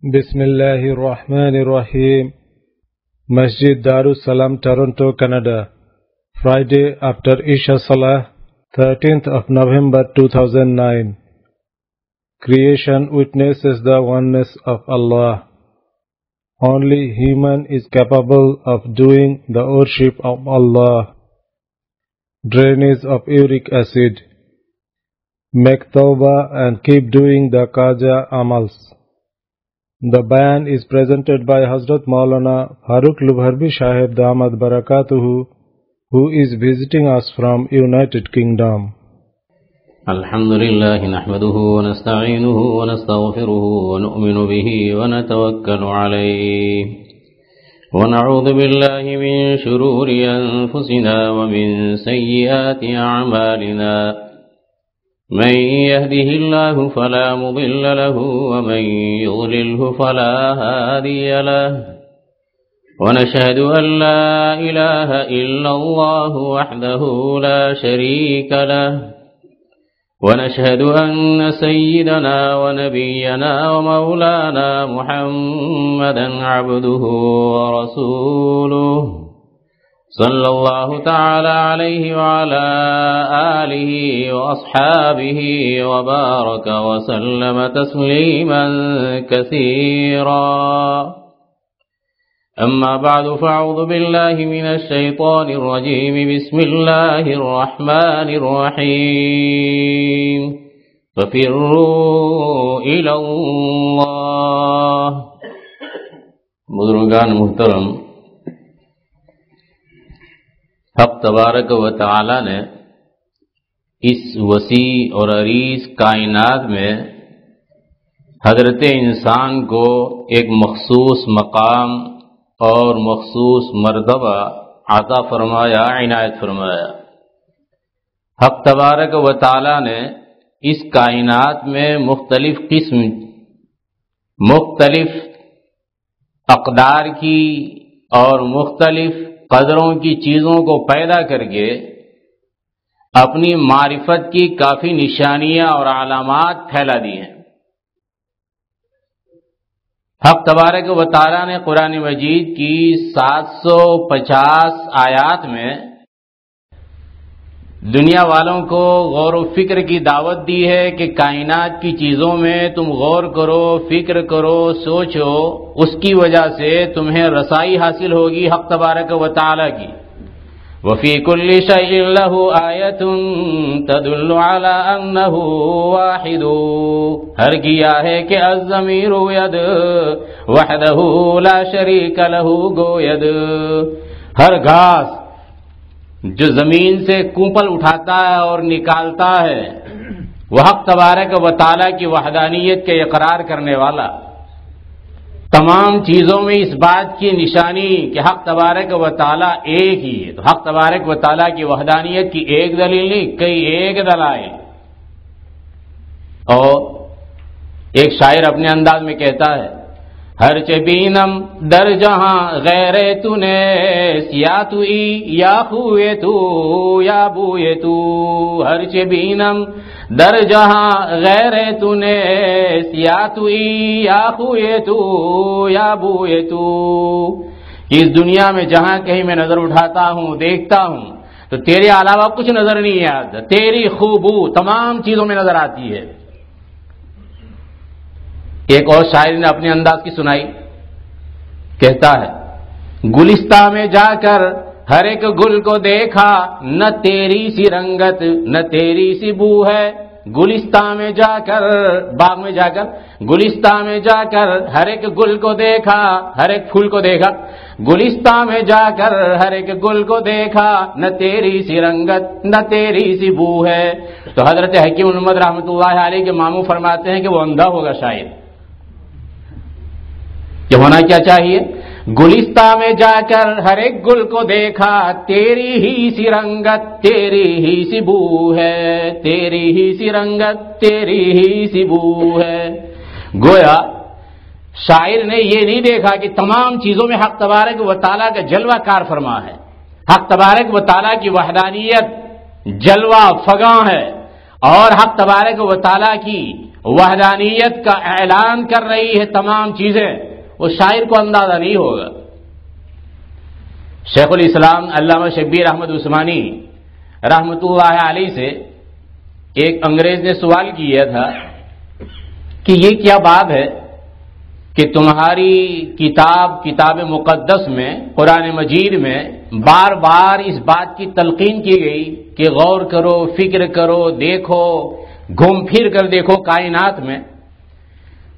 بسم الله الرحمن الرحيم. Masjid Darussalam, Toronto, Canada. Friday after Isha Salah, 13th of November 2009. Creation witnesses the oneness of Allah. Only human is capable of doing the worship of Allah. Drainage of uric acid. Make tawbah and keep doing the Qaja amals. The bayan is presented by Hazrat Maulana Farooq Lubharbi Sahib Damat Barakatuhu, who is visiting us from United Kingdom. Alhamdulillah nahmaduhu wa nasta'inuhu wa nastaghfiruhu wa nu'minu bihi wa natawakkalu alayhi wa na'udhu billahi min shururi anfusina wa min sayyiati a'malina. من يهده الله فلا مضل له ومن يضلله فلا هادي له ونشهد أن لا إله إلا الله وحده لا شريك له ونشهد أن سيدنا ونبينا ومولانا محمدا عبده ورسوله صلى الله تعالى عليه وعلى آله وأصحابه وبارك وسلم تسليما كثيرا. أما بعد فأعوذ بالله من الشيطان الرجيم. بسم الله الرحمن الرحيم. ففروا إلى الله. بزرگان محترم، حق تبارک و تعالی نے اس وسیع اور عریض کائنات میں حضرت انسان کو ایک مخصوص مقام اور مخصوص مرتبہ عطا فرمایا، عنایت فرمایا. حق تبارک و تعالی نے اس کائنات میں مختلف قسم، مختلف اقدار کی اور مختلف قدروں کی چیزوں کو پیدا کر کے اپنی معرفت کی کافی نشانیاں اور علامات پھیلا دی ہیں. حق تبارک و تعالی نے قرآن مجید کی 750 آیات میں دنیا والوں کو غور و فکر کی دعوت دی ہے کہ کائنات کی چیزوں میں تم غور کرو، فکر کرو، سوچو، اس کی وجہ سے تمہیں رسائی حاصل ہوگی حق تبارک و تعالی کی. وَفِي كُلِّ شَيْءٍ لَهُ آیَةٌ تَدُلُّ عَلَىٰ أَنَّهُ وَاحِدٌ. ہر کیا ہے کہ الضمیر ید وحدہ لا شریک لہ گوید. ہر گھاس جو زمین سے کونپل اٹھاتا ہے اور نکالتا ہے وہ حق تبارک و تعالی کی وحدانیت کے اقرار کرنے والا. تمام چیزوں میں اس بات کی نشانی کہ حق تبارک و تعالی ایک ہی ہے. تو حق تبارک و تعالی کی وحدانیت کی ایک دلیل نہیں، کئی ایک دلائل. اور ایک شاعر اپنے انداز میں کہتا ہے، ہر چبینم در جہاں غیر تو نیس، یا تو ای یا خوے تو یا بوئے تو. ہر چبینم در جہاں غیر تو نیس، یا تو ای یا خوے تو یا بوئے تو. اس دنیا میں جہاں کہیں میں نظر اٹھاتا ہوں، دیکھتا ہوں، تو تیرے علاوہ کچھ نظر نہیں آتا. تیری خوبو تمام چیزوں میں نظر آتی ہے. ایک اور شاعر نے اپنے انداز کی سنائی، کہتا ہے، گلستہ میں جا کر ہر ایک گل کو دیکھا، نہ تیری سی رنگت نہ تیری سی بو ہے. گلستہ میں جا کر، باغ میں جا کر، گلستہ میں جا کر ہر ایک گل کو دیکھا، ہر ایک پھول کو دیکھا. گلستہ میں جا کر ہر ایک گل کو دیکھا، نہ تیری سی رنگت نہ تیری سی بو ہے. تو حضرت حکیم محمد رحمۃ اللہ علیہ کے ماموں فرماتے ہیں کہ وہ اندھا ہوگا شاید. کہ ہونا کیا چاہیے؟ گلستہ میں جا کر ہر ایک گل کو دیکھا، تیری ہی سی رنگت تیری ہی سی بو ہے، تیری ہی سی رنگت تیری ہی سی بو ہے. گویا شاعر نے یہ نہیں دیکھا کہ تمام چیزوں میں حق تبارک و تعالیٰ کا جلوہ کار فرما ہے. حق تبارک و تعالیٰ کی وحدانیت جلوہ فگاں ہے، اور حق تبارک و تعالیٰ کی وحدانیت کا اعلان کر رہی ہے تمام چیزیں، وہ شاعر کو اندازہ نہیں ہوگا۔ شیخ الاسلام علامہ شبیر احمد عثمانی رحمۃ اللہ علیہ سے ایک انگریز نے سوال کیا تھا کہ یہ کیا بات ہے کہ تمہاری کتاب مقدس میں، قرآن مجید میں بار بار اس بات کی تلقین کی گئی کہ غور کرو، فکر کرو، دیکھو، گھوم پھر کر دیکھو کائنات میں،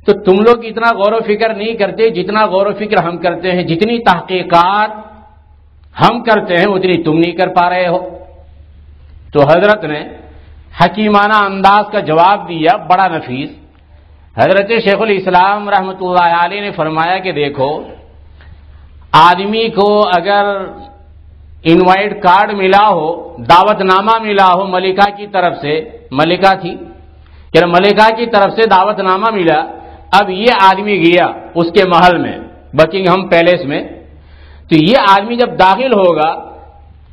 تو تم لوگ اتنا غور و فکر نہیں کرتے جتنا غور و فکر ہم کرتے ہیں، جتنی تحقیقات ہم کرتے ہیں اتنی تم نہیں کر پا رہے ہو۔ تو حضرت نے حکیمانہ انداز کا جواب دیا، بڑا نفیس۔ حضرت شیخ الاسلام رحمۃ اللہ علیہ نے فرمایا کہ دیکھو، آدمی کو اگر انوائٹ کارڈ ملا ہو، دعوت نامہ ملا ہو ملکہ کی طرف سے، ملکہ تھی کہ ملکہ کی طرف سے دعوت نامہ ملا، اب یہ آدمی گیا اس کے محل میں، بکنگھم پیلیس میں، تو یہ آدمی جب داخل ہوگا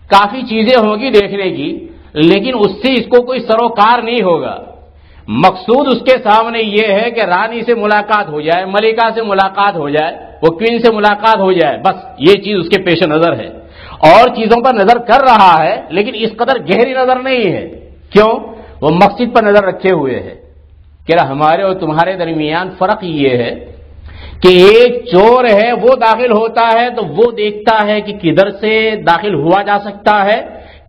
کافی چیزیں ہوگی دیکھنے کی، لیکن اس سے اس کو کوئی سروکار نہیں ہوگا۔ مقصود اس کے سامنے یہ ہے کہ رانی سے ملاقات ہو جائے، ملکہ سے ملاقات ہو جائے، وہ کوئین سے ملاقات ہو جائے، بس یہ چیز اس کے پیش نظر ہے۔ اور چیزوں پر نظر کر رہا ہے لیکن اس قدر گہری نظر نہیں ہے۔ کیوں؟ وہ مقصد پر نظر رکھے ہوئے ہے کہ ہمارے اور تمہارے درمیان فرق یہ ہے کہ ایک چور ہے، وہ داخل ہوتا ہے تو وہ دیکھتا ہے کہ کدھر سے داخل ہوا جا سکتا ہے،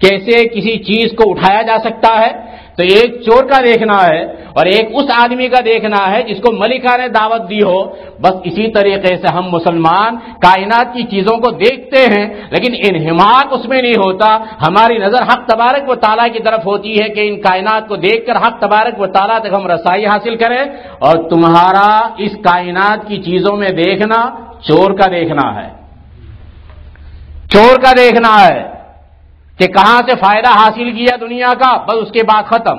کیسے کسی چیز کو اٹھایا جا سکتا ہے، تو ایک چور کا دیکھنا ہے اور ایک اس آدمی کا دیکھنا ہے جس کو ملکہ نے دعوت دی ہو۔ بس اسی طریقے سے ہم مسلمان کائنات کی چیزوں کو دیکھتے ہیں لیکن انہماک اس میں نہیں ہوتا، ہماری نظر حق تبارک و تعالیٰ کی طرف ہوتی ہے کہ ان کائنات کو دیکھ کر حق تبارک و تعالیٰ تک ہم رسائی حاصل کریں۔ اور تمہارا اس کائنات کی چیزوں میں دیکھنا چور کا دیکھنا ہے، چور کا دیکھنا ہے کہ کہاں سے فائدہ حاصل کیا دنیا کا، بس اس کے بعد ختم۔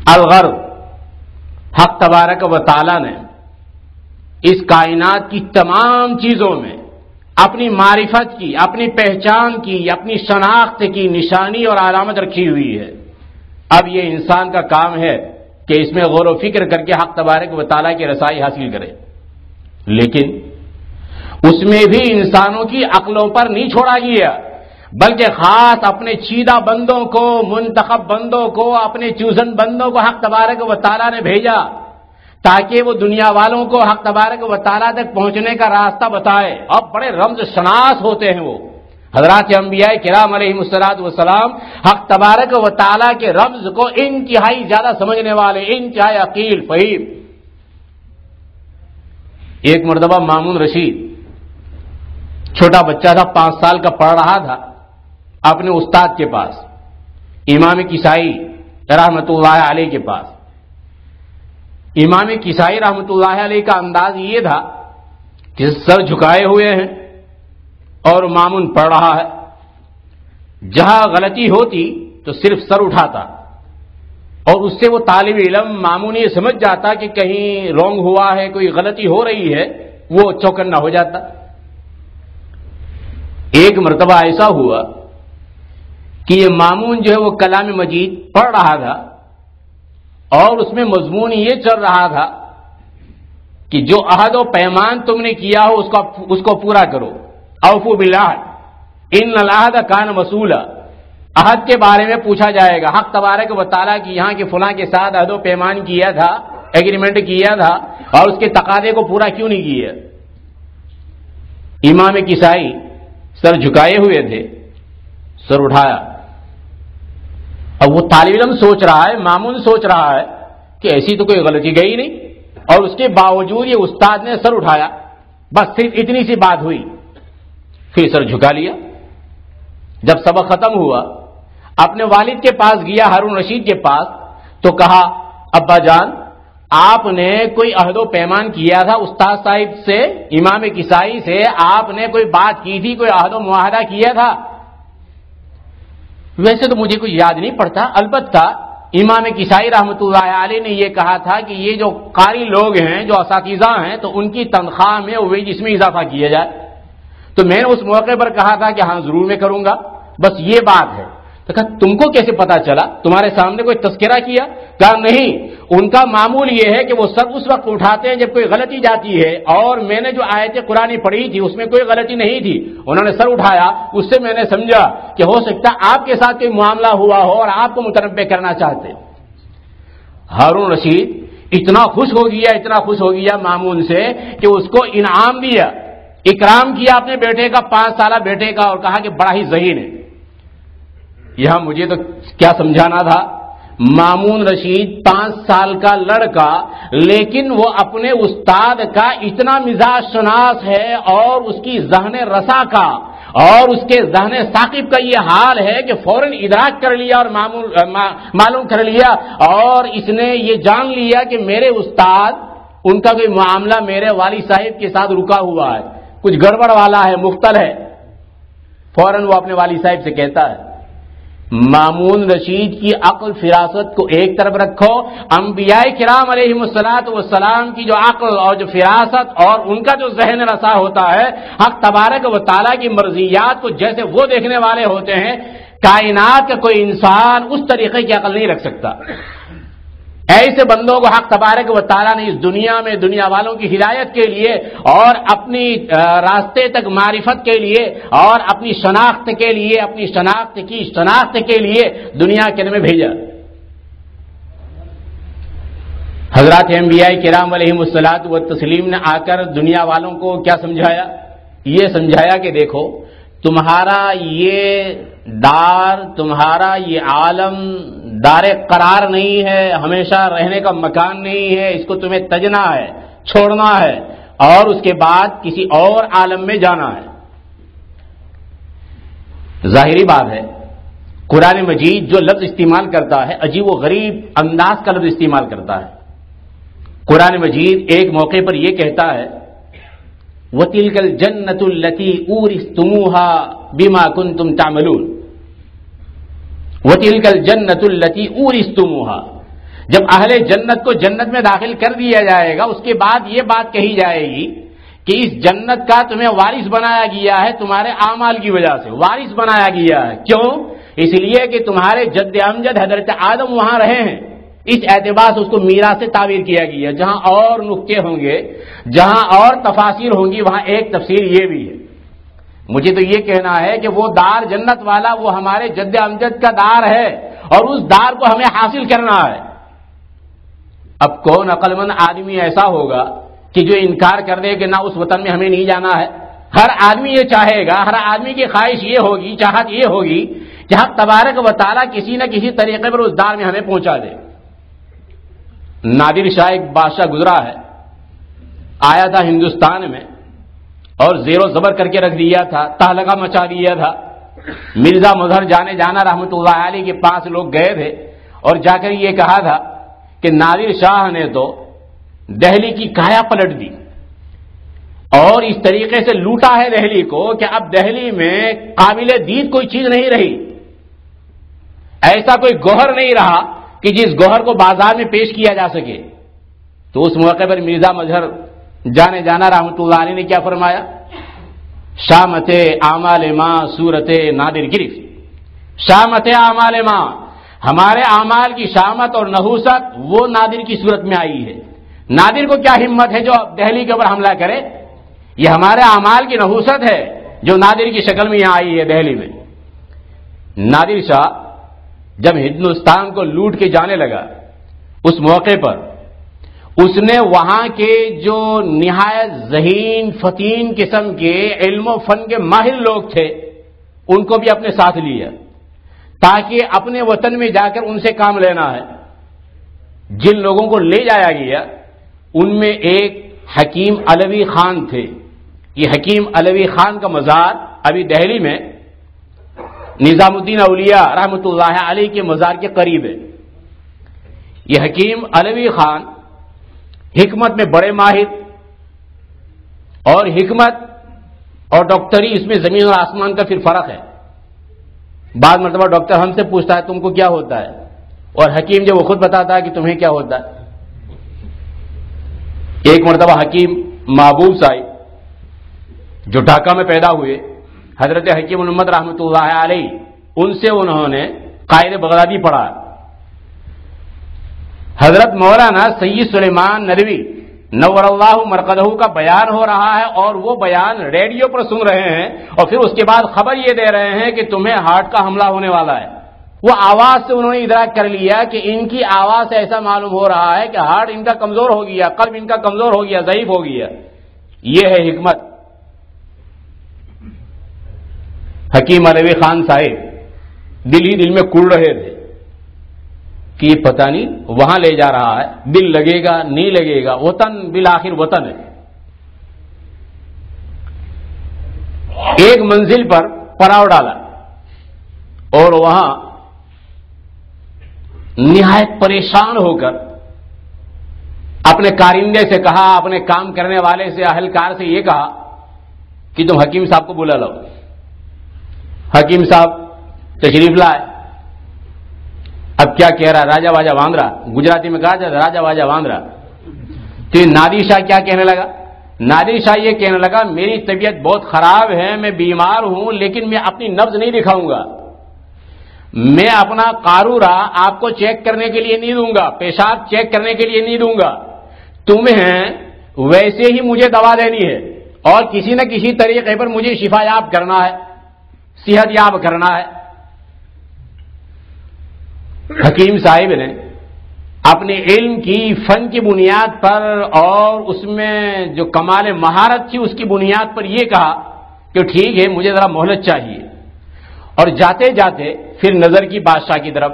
الغرض، حق تبارک و تعالی نے اس کائنات کی تمام چیزوں میں اپنی معرفت کی، اپنی پہچان کی، اپنی شناخت کی نشانی اور علامت رکھی ہوئی ہے۔ اب یہ انسان کا کام ہے کہ اس میں غور و فکر کر کے حق تبارک و تعالی کی رسائی حاصل کرے، لیکن اس میں بھی انسانوں کی عقلوں پر نہیں چھوڑا گیا، بلکہ خاص اپنے چیدہ بندوں کو، منتخب بندوں کو، اپنے چوزن بندوں کو حق تبارک و تعالیٰ نے بھیجا تاکہ وہ دنیا والوں کو حق تبارک و تعالیٰ تک پہنچنے کا راستہ بتائے۔ اب بڑے رمز شناس ہوتے ہیں وہ حضرات انبیاء کرام علیہم الصلوۃ والسلام، حق تبارک و تعالیٰ کے رمز کو انتہائی زیادہ سمجھنے والے، انتہائی عقیل فہیم۔ ایک مرتبہ مامون رشید چھوٹا بچہ تھا، 5 سال کا، پڑھ رہا تھا اپنے استاد کے پاس، امام کسائی رحمۃ اللہ علیہ کے پاس۔ امام کسائی رحمۃ اللہ علیہ کا انداز یہ تھا کہ سر جھکائے ہوئے ہیں اور مامون پڑھ رہا ہے، جہاں غلطی ہوتی تو صرف سر اٹھاتا اور اس سے وہ طالب علم مامون یہ سمجھ جاتا کہ کہیں رونگ ہوا ہے، کوئی غلطی ہو رہی ہے، وہ چوکنا ہو جاتا۔ ایک مرتبہ ایسا ہوا کہ یہ مامون جو ہے وہ کلام مجید پڑھ رہا تھا اور اس میں مضمون یہ چل رہا تھا کہ جو عہد و پیمان تم نے کیا ہو اس کو پورا کرو، اوفوا بالعہد ان العہد کان مسئولا۔ عہد کے بارے میں پوچھا جائے گا، حق تبارک و تعالیٰ کی یہاں کے فلاں کے ساتھ عہد و پیمان کیا تھا، ایگریمنٹ کیا تھا، اور اس کے تقاضے کو پورا کیوں نہیں کیا؟ امام کسائی سر جھکائے ہوئے تھے، سر اٹھایا۔ اب وہ طالب علم سوچ رہا ہے، مامون سوچ رہا ہے کہ ایسی تو کوئی غلطی گئی نہیں، اور اس کے باوجود یہ استاد نے سر اٹھایا، بس صرف اتنی سی بات ہوئی، پھر سر جھکا لیا۔ جب سبق ختم ہوا اپنے والد کے پاس گیا، ہارون رشید کے پاس، تو کہا ابا جان آپ نے کوئی عہد و پیمان کیا تھا استاد صاحب سے، امام کسائی سے آپ نے کوئی بات کی تھی، کوئی عہد و معاہدہ کیا تھا؟ ویسے تو مجھے کوئی یاد نہیں پڑتا، البتہ امام کسائی رحمۃ اللہ علیہ نے یہ کہا تھا کہ یہ جو قاری لوگ ہیں، جو اساتذہ ہیں، تو ان کی تنخواہ میں ویجز میں اضافہ کیا جائے، تو میں نے اس موقع پر کہا تھا کہ ہاں ضرور میں کروں گا، بس یہ بات ہے۔ تو کہا تم کو کیسے پتا چلا؟ تمہارے سامنے کوئی تذکرہ کیا؟ کہا نہیں، ان کا معمول یہ ہے کہ وہ سب اس وقت اٹھاتے ہیں جب کوئی غلطی جاتی ہے، اور میں نے جو آیت قرآن پڑھی تھی اس میں کوئی غلطی نہیں تھی، انہوں نے سر اٹھایا، اس سے میں نے سمجھا کہ ہو سکتا آپ کے ساتھ کوئی معاملہ ہوا ہو اور آپ کو متنبع کرنا چاہتے. ہارون رشید اتنا خوش ہو گیا مامون سے کہ اس کو انعام دیا، اکرام کیا اپنے بیٹے کا، 5 سالہ بیٹے کا، اور کہا کہ بڑا ہی ذہین ہے. یہاں مجھے تو کیا سمجھانا تھا، مامون رشید 5 سال کا لڑکا، لیکن وہ اپنے استاد کا اتنا مزاج شناس ہے اور اس کی ذہن رسا کا اور اس کے ذہن ثاقب کا یہ حال ہے کہ فوراً ادراک کر لیا اور معلوم کر لیا، اور اس نے یہ جان لیا کہ میرے استاد، ان کا کوئی معاملہ میرے والد صاحب کے ساتھ رکا ہوا ہے، کچھ گڑبڑ والا ہے، مختل ہے. فوراً وہ اپنے والد صاحب سے کہتا ہے. مامون رشید کی عقل فراست کو ایک طرف رکھو، انبیاء کرام علیہم الصلوۃ والسلام کی جو عقل اور جو فراست اور ان کا جو ذہن رسا ہوتا ہے، حق تبارک و تعالیٰ کی مرضیات کو جیسے وہ دیکھنے والے ہوتے ہیں، کائنات کا کوئی انسان اس طریقے کی عقل نہیں رکھ سکتا. ایسے بندوں کو حق تبارک و تعالیٰ نے اس دنیا میں دنیا والوں کی ہدایت کے لیے اور اپنی راستے تک معرفت کے لیے اور اپنی شناخت کے لیے، اپنی شناخت کے لیے دنیا کے اندر بھیجا. حضرات انبیاء کرام علیہم الصلوۃ والتسلیم نے آ کر دنیا والوں کو کیا سمجھایا؟ یہ سمجھایا کہ دیکھو، تمہارا یہ دار، تمہارا یہ عالم دار قرار نہیں ہے، ہمیشہ رہنے کا مکان نہیں ہے، اس کو تمہیں تجنا ہے، چھوڑنا ہے، اور اس کے بعد کسی اور عالم میں جانا ہے. ظاہری بات ہے قرآن مجید جو لفظ استعمال کرتا ہے عجیب و غریب انداز کا لفظ استعمال کرتا ہے. قرآن مجید ایک موقع پر یہ کہتا ہے وَتِلْكَ الْجَنَّةُ الَّتِي أُورِثْتُمُوهَا بِمَا كُنْتُمْ تَعْمَلُونَ. وَتِلْكَ الْجَنَّةُ الَّتِي أُورِثْتُمُوهَا، جب اہل جنت کو جنت میں داخل کر دیا جائے گا، اس کے بعد یہ بات کہی جائے گی کہ اس جنت کا تمہیں وارث بنایا گیا ہے، تمہارے اعمال کی وجہ سے وارث بنایا گیا ہے. کیوں؟ اس لیے کہ تمہارے جد امجد حضرت آدم وہاں رہے ہیں. اس اعتبار سے اس کو میراث سے تعبیر کیا گیا. جہاں اور نقطے ہوں گے، جہاں اور تفاسیر ہوں گی، وہاں ایک تفسیر یہ بھی ہے. مجھے تو یہ کہنا ہے کہ وہ دار جنت والا وہ ہمارے جد امجد کا دار ہے اور اس دار کو ہمیں حاصل کرنا ہے. اب کون عقل مند آدمی ایسا ہوگا کہ جو انکار کر دے کہ نہ اس وطن میں ہمیں نہیں جانا ہے؟ ہر آدمی یہ چاہے گا، ہر آدمی کی خواہش یہ ہوگی، چاہت یہ ہوگی کہ حق تبارک و تعالیٰ کسی نہ کسی طریقے پر اس دار میں ہمیں پہنچا دے. نادر شاہ ایک بادشاہ گزرا ہے، آیا تھا ہندوستان میں اور زیر و زبر کر کے رکھ دیا تھا، تہلکہ مچا دیا تھا. مرزا مظہر جانا رحمۃ اللہ علیہ کے پاس لوگ گئے تھے اور جا کر یہ کہا تھا کہ نادر شاہ نے تو دہلی کی کایا پلٹ دی اور اس طریقے سے لوٹا ہے دہلی کو کہ اب دہلی میں قابل دید کوئی چیز نہیں رہی، ایسا کوئی گوہر نہیں رہا کہ جس گوہر کو بازار میں پیش کیا جا سکے. تو اس موقع پر مرزا مظہر جانا رحمۃ اللہ علیہ نے کیا فرمایا؟ شامت اعمال ماں صورت نادر گرفت. شامت اعمال ماں، ہمارے اعمال کی شامت اور نحوست وہ نادر کی صورت میں آئی ہے. نادر کو کیا ہمت ہے جو دہلی کے اوپر حملہ کرے؟ یہ ہمارے اعمال کی نحوست ہے جو نادر کی شکل میں یہاں آئی ہے دہلی میں. نادر شاہ جب ہندوستان کو لوٹ کے جانے لگا، اس موقع پر اس نے وہاں کے جو نہایت ذہین فتین قسم کے علم و فن کے ماہر لوگ تھے ان کو بھی اپنے ساتھ لیا تاکہ اپنے وطن میں جا کر ان سے کام لینا ہے. جن لوگوں کو لے جایا گیا ان میں ایک حکیم علوی خان تھے. یہ حکیم علوی خان کا مزار ابھی دہلی میں نظام الدین اولیاء رحمۃ اللہ علیہ کے مزار کے قریب ہے. یہ حکیم علوی خان حکمت میں بڑے ماہر، اور حکمت اور ڈاکٹری اس میں زمین اور آسمان کا پھر فرق ہے. بعض مرتبہ ڈاکٹر ہم سے پوچھتا ہے تم کو کیا ہوتا ہے، اور حکیم جو وہ خود بتاتا ہے کہ تمہیں کیا ہوتا ہے. ایک مرتبہ حکیم محبوب صاحب جو ڈھاکہ میں پیدا ہوئے، حضرت حکیم الامت رحمۃ اللہ علیہ، ان سے انہوں نے قائد بغدادی پڑھا. حضرت مولانا سید سلیمان ندوی نور اللہ مرقدہ کا بیان ہو رہا ہے اور وہ بیان ریڈیو پر سن رہے ہیں اور پھر اس کے بعد خبر یہ دے رہے ہیں کہ تمہیں ہارٹ کا حملہ ہونے والا ہے. وہ آواز سے انہوں نے ادراک کر لیا کہ ان کی آواز سے ایسا معلوم ہو رہا ہے کہ ہارٹ ان کا کمزور ہو گیا, قلب ان کا کمزور ہو گیا, ضعیف ہو گیا. یہ ہے حکمت. حکیم علوی خان صاحب دل ہی دل میں کڑ رہے تھے کہ یہ پتہ نہیں وہاں لے جا رہا ہے, دل لگے گا نہیں لگے گا, وطن بالآخر وطن ہے. ایک منزل پر پڑاؤ ڈالا اور وہاں نہایت پریشان ہو کر اپنے کارندے سے کہا, اپنے کام کرنے والے سے, اہلکار سے یہ کہا کہ تم حکیم صاحب کو بلا لاؤ. حکیم صاحب تشریف لائے. اب کیا کہہ رہا, راجا واجا واندرا, گجراتی میں کہا جاتا راجا واجا واندرا. تو نادر شاہ کیا کہنے لگا؟ نادر شاہ یہ کہنے لگا میری طبیعت بہت خراب ہے, میں بیمار ہوں, لیکن میں اپنی نبض نہیں دکھاؤں گا. میں اپنا قارورہ آپ کو چیک کرنے کے لیے نہیں دوں گا, پیشاب چیک کرنے کے لیے نہیں دوں گا. تمہیں ویسے ہی مجھے دوا دینی ہے اور کسی نہ کسی طریقے پر مجھے شفا یاب کرنا ہے, صحت یاب کرنا ہے. حکیم صاحب نے اپنے علم کی, فن کی بنیاد پر اور اس میں جو کمال مہارت تھی اس کی بنیاد پر یہ کہا کہ ٹھیک ہے مجھے ذرا مہلت چاہیے. اور جاتے جاتے پھر نظر کی بادشاہ کی طرف,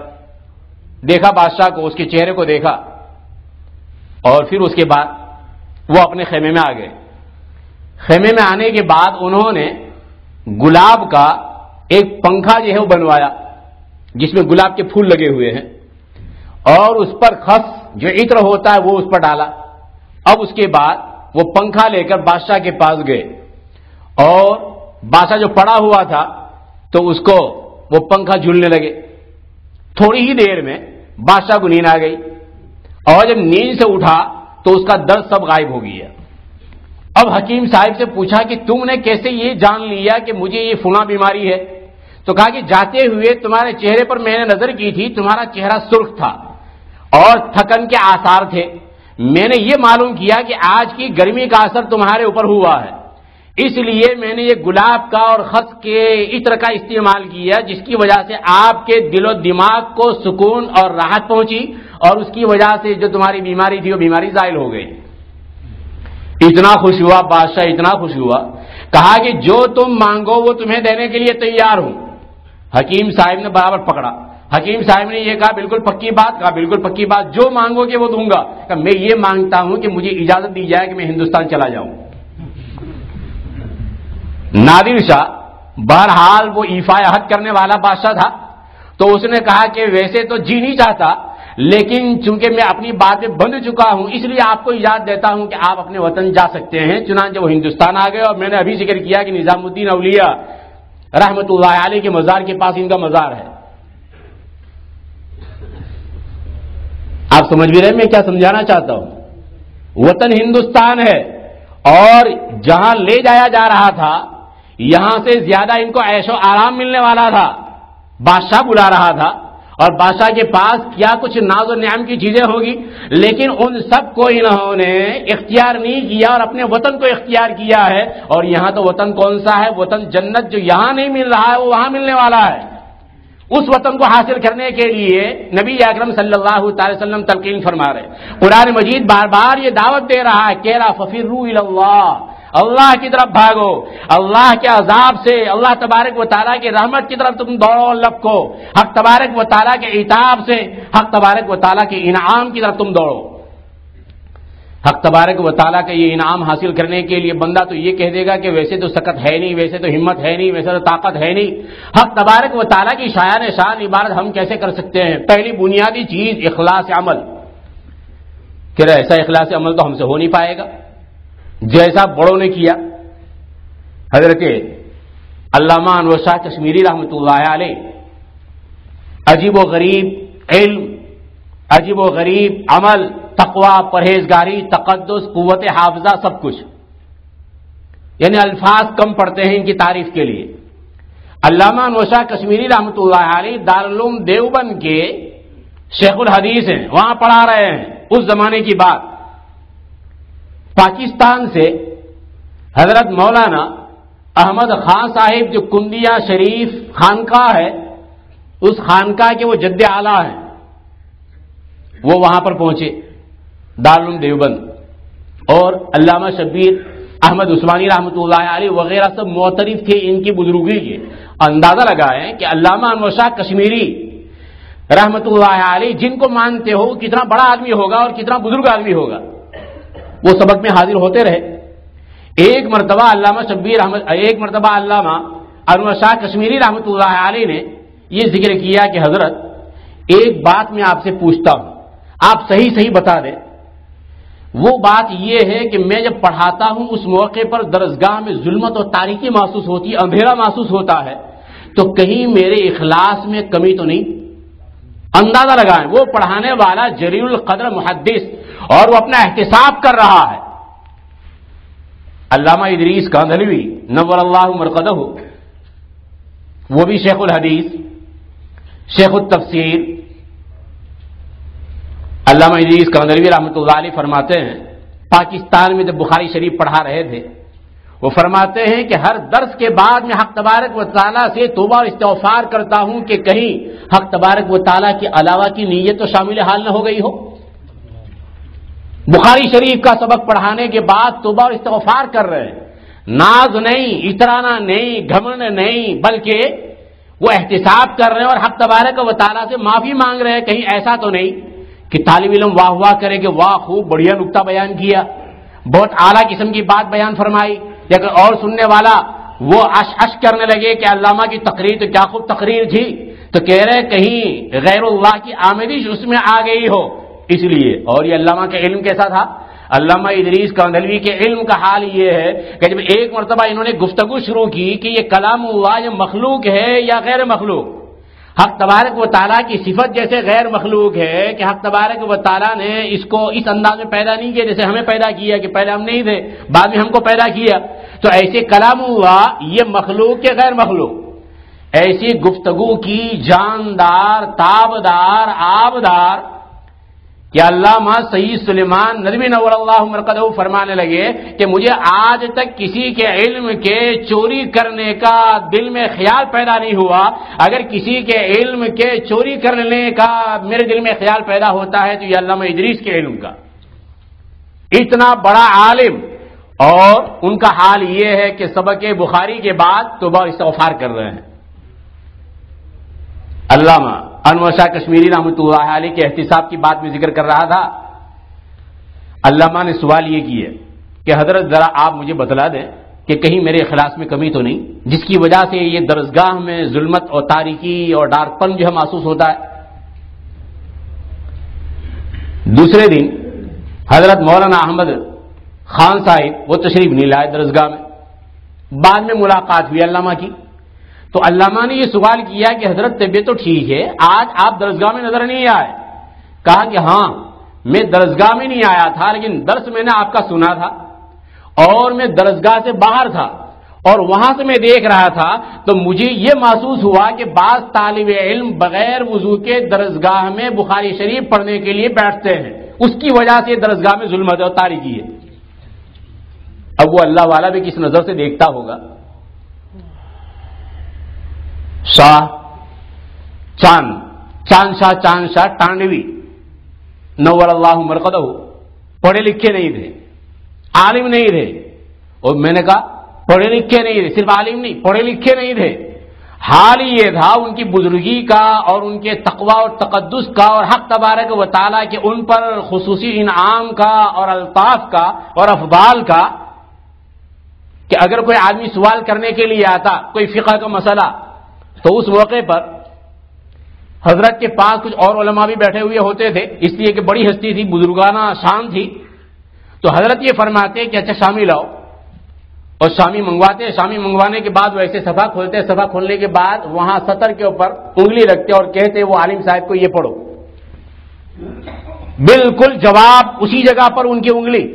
دیکھا بادشاہ کو, اس کے چہرے کو دیکھا اور پھر اس کے بعد وہ اپنے خیمے میں آ گئے. خیمے میں آنے کے بعد انہوں نے گلاب کا ایک پنکھا جو ہے وہ بنوایا جس میں گلاب کے پھول لگے ہوئے ہیں اور اس پر خس جو عطر ہوتا ہے وہ اس پر ڈالا. اب اس کے بعد وہ پنکھا لے کر بادشاہ کے پاس گئے اور بادشاہ جو پڑا ہوا تھا تو اس کو وہ پنکھا جھولنے لگے. تھوڑی ہی دیر میں بادشاہ کو نیند آ گئی اور جب نیند سے اٹھا تو اس کا درد سب غائب ہو گیا. اب حکیم صاحب سے پوچھا کہ تم نے کیسے یہ جان لیا کہ مجھے یہ فلاں بیماری ہے؟ تو کہا کہ جاتے ہوئے تمہارے چہرے پر میں نے نظر کی تھی, تمہارا چہرہ سرخ تھا اور تھکن کے آثار تھے. میں نے یہ معلوم کیا کہ آج کی گرمی کا اثر تمہارے اوپر ہوا ہے, اس لیے میں نے یہ گلاب کا اور خس کے عطر کا استعمال کیا جس کی وجہ سے آپ کے دل و دماغ کو سکون اور راحت پہنچی اور اس کی وجہ سے جو تمہاری بیماری تھی وہ بیماری زائل ہو گئی. اتنا خوش ہوا بادشاہ, اتنا خوش ہوا, کہا کہ جو تم مانگو وہ تمہیں دینے کے لیے تیار ہوں. حکیم صاحب نے برابر پکڑا. حکیم صاحب نے یہ کہا بالکل پکی بات, کہا بالکل پکی بات, جو مانگو گے وہ دوں گا. کہ میں یہ مانگتا ہوں کہ مجھے اجازت دی جائے کہ میں ہندوستان چلا جاؤں. نادر شاہ بہرحال وہ ایفا عہد کرنے والا بادشاہ تھا تو اس نے کہا کہ ویسے تو جی نہیں چاہتا لیکن چونکہ میں اپنی بات میں بندھ چکا ہوں اس لیے آپ کو اجازت دیتا ہوں کہ آپ اپنے وطن جا سکتے ہیں. چنانچہ وہ ہندوستان آ گئے اور میں نے ابھی ذکر کیا کہ نظام الدین اولیاء رحمت اللہ علیہ کے مزار کے پاس ان کا مزار ہے. آپ سمجھ بھی رہے میں کیا سمجھانا چاہتا ہوں؟ وطن ہندوستان ہے اور جہاں لے جایا جا رہا تھا یہاں سے زیادہ ان کو عیش و آرام ملنے والا تھا. بادشاہ بلا رہا تھا اور بادشاہ کے پاس کیا کچھ ناز و نعم کی چیزیں ہوگی لیکن ان سب کو انہوں نے اختیار نہیں کیا اور اپنے وطن کو اختیار کیا ہے. اور یہاں تو وطن کون سا ہے؟ وطن جنت جو یہاں نہیں مل رہا ہے وہ وہاں ملنے والا ہے. اس وطن کو حاصل کرنے کے لیے نبی اکرم صلی اللہ تعالی وسلم تلقین فرما رہے. قرآن مجید بار بار یہ دعوت دے رہا ہے, کہہ رہا ففروا الی اللہ, اللہ کی طرف بھاگو, اللہ کے عذاب سے, اللہ تبارک و تعالیٰ کی رحمت کی طرف تم دوڑو لپکو, حق تبارک و تعالیٰ کے عتاب سے, حق تبارک و تعالیٰ کے انعام کی طرف تم دوڑو. حق تبارک و تعالیٰ کا یہ انعام حاصل کرنے کے لیے بندہ تو یہ کہہ دے گا کہ ویسے تو سکت ہے نہیں, ویسے تو ہمت ہے نہیں, ویسے تو طاقت ہے نہیں. حق تبارک و تعالیٰ کی شایان شان عبادت ہم کیسے کر سکتے ہیں؟ پہلی بنیادی چیز اخلاص عمل. کہ ایسا اخلاص عمل تو ہم سے ہو نہیں پائے گا جیسا بڑوں نے کیا. حضرت علامہ انور شاہ کشمیری رحمۃ اللہ علیہ عجیب و غریب علم, عجیب و غریب عمل, تقوی, پرہیزگاری, تقدس, قوت حافظہ, سب کچھ, یعنی الفاظ کم پڑتے ہیں ان کی تعریف کے لیے. علامہ انور شاہ کشمیری رحمۃ اللہ علیہ دارالعلوم دیوبند کے شیخ الحدیث ہیں، وہاں پڑھا رہے ہیں اس زمانے کی بات. پاکستان سے حضرت مولانا احمد خان صاحب جو کندیا شریف خانقاہ ہے، اس خانقاہ کے وہ جد اعلیٰ ہیں، وہ وہاں پر پہنچے دارالعلوم دیوبند. اور علامہ شبیر احمد عثمانی رحمۃ اللہ علیہ وغیرہ سب معترف تھے ان کی بزرگی کے. اندازہ لگائیں کہ علامہ انور شاہ کشمیری رحمۃ اللہ علیہ جن کو مانتے ہو کتنا بڑا آدمی ہوگا اور کتنا بزرگ آدمی ہوگا. وہ سبق میں حاضر ہوتے رہے. ایک مرتبہ علامہ انور شاہ کشمیری رحمۃ اللہ علیہ نے یہ ذکر کیا کہ حضرت ایک بات میں آپ سے پوچھتا ہوں، آپ صحیح صحیح بتا دیں. وہ بات یہ ہے کہ میں جب پڑھاتا ہوں اس موقع پر درسگاہ میں ظلمت اور تاریکی محسوس ہوتی، اندھیرا محسوس ہوتا ہے، تو کہیں میرے اخلاص میں کمی تو نہیں؟ اندازہ لگائیں، وہ پڑھانے والا جلیل القدر محدث اور وہ اپنا احتساب کر رہا ہے. علامہ ادریس کاندھلوی نور اللہ مرقدہ، وہ بھی شیخ الحدیث، شیخ التفسیر. علامہ ادریس کاندھلوی رحمۃ اللہ علیہ فرماتے ہیں پاکستان میں جب بخاری شریف پڑھا رہے تھے، وہ فرماتے ہیں کہ ہر درس کے بعد میں حق تبارک و تعالیٰ سے توبہ اور استغفار کرتا ہوں کہ کہیں حق تبارک و تعالیٰ کے علاوہ کی نیت تو شامل حال نہ ہو گئی ہو. بخاری شریف کا سبق پڑھانے کے بعد توبہ اور استغفار کر رہے ہیں، ناز نہیں، اترانا نہیں، گھمنڈ نہیں، بلکہ وہ احتساب کر رہے ہیں اور حق تبارک و تعالیٰ سے معافی مانگ رہے ہیں. کہیں ایسا تو نہیں کہ طالب علم واہ واہ کرے کہ واہ خوب بڑھیا نکتہ بیان کیا، بہت اعلیٰ قسم کی بات بیان فرمائی، یا کہ اور سننے والا وہ اش کرنے لگے کہ علامہ کی تقریر تو کیا خوب تقریر تھی، تو کہہ رہے کہیں غیر اللہ کی آمدش اس میں آ گئی ہو اس لیے. اور یہ علامہ کا علم کیسا تھا؟ علامہ ادریس کاندھلوی کے علم کا حال یہ ہے کہ جب ایک مرتبہ انہوں نے گفتگو شروع کی کہ یہ کلام اللہ یہ مخلوق ہے یا غیر مخلوق، حق تبارک و تعالیٰ کی صفت جیسے غیر مخلوق ہے کہ حق تبارک و تعالیٰ نے اس کو اس انداز میں پیدا نہیں کیا جیسے ہمیں پیدا کیا کہ پہلے ہم نہیں تھے بعد میں ہم کو پیدا کیا، تو ایسے کلام اللہ یہ مخلوق کے غیر مخلوق. ایسی گفتگو کی جاندار، تابدار، آبدار کہ علامہ سید سلیمان ندوی نور اللہ مرقدہ فرمانے لگے کہ مجھے آج تک کسی کے علم کے چوری کرنے کا دل میں خیال پیدا نہیں ہوا. اگر کسی کے علم کے چوری کرنے کا میرے دل میں خیال پیدا ہوتا ہے تو یہ علامہ ادریس کے علم کا. اتنا بڑا عالم، اور ان کا حال یہ ہے کہ سبق بخاری کے بعد توبہ اور استغفار کر رہے ہیں. علامہ انور شاہ کشمیری رحمۃ اللہ علیہ کے احتساب کی بات میں ذکر کر رہا تھا. علامہ نے سوال یہ کیا کہ حضرت ذرا آپ مجھے بتلا دیں کہ کہیں میرے اخلاص میں کمی تو نہیں جس کی وجہ سے یہ درسگاہ میں ظلمت اور تاریکی اور ڈارک پن جو ہے محسوس ہوتا ہے. دوسرے دن حضرت مولانا احمد خان صاحب وہ تشریف نہیں لائے درسگاہ میں. بعد میں ملاقات ہوئی علامہ کی، تو علامہ نے یہ سوال کیا کہ حضرت طبیعت تو ٹھیک ہے، آج آپ درسگاہ میں نظر نہیں آئے. کہا کہ ہاں میں درسگاہ میں نہیں آیا تھا لیکن درس میں نے آپ کا سنا تھا اور میں درسگاہ سے باہر تھا اور وہاں سے میں دیکھ رہا تھا تو مجھے یہ محسوس ہوا کہ بعض طالب علم بغیر وضو کے درسگاہ میں بخاری شریف پڑھنے کے لیے بیٹھتے ہیں، اس کی وجہ سے درسگاہ میں ظلمت اور تاریکی ہے. اب وہ اللہ والا بھی کس نظر سے دیکھتا ہوگا. شاہ چاند شاہ ٹانڈوی نور اللہ مرقدہ پڑھے لکھے نہیں تھے، عالم نہیں تھے. اور میں نے کہا پڑھے لکھے نہیں تھے، صرف عالم نہیں پڑھے لکھے نہیں تھے. حال یہ تھا ان کی بزرگی کا اور ان کے تقوی اور تقدس کا اور حق تبارک و تعالیٰ کے ان پر خصوصی انعام کا اور الطاف کا اور افضال کا کہ اگر کوئی آدمی سوال کرنے کے لیے آتا کوئی فقہ کا مسئلہ تو اس موقع پر حضرت کے پاس کچھ اور علماء بھی بیٹھے ہوئے ہوتے تھے، اس لیے کہ بڑی ہستی تھی، بزرگانہ شان تھی. تو حضرت یہ فرماتے کہ اچھا شامی لاؤ، اور شامی منگواتے. شامی منگوانے کے بعد وہ ایسے صفحہ کھولتے، صفحہ کھولنے کے بعد وہاں سطر کے اوپر انگلی رکھتے اور کہتے وہ عالم صاحب کو یہ پڑھو. بالکل جواب اسی جگہ پر ان کی انگلی،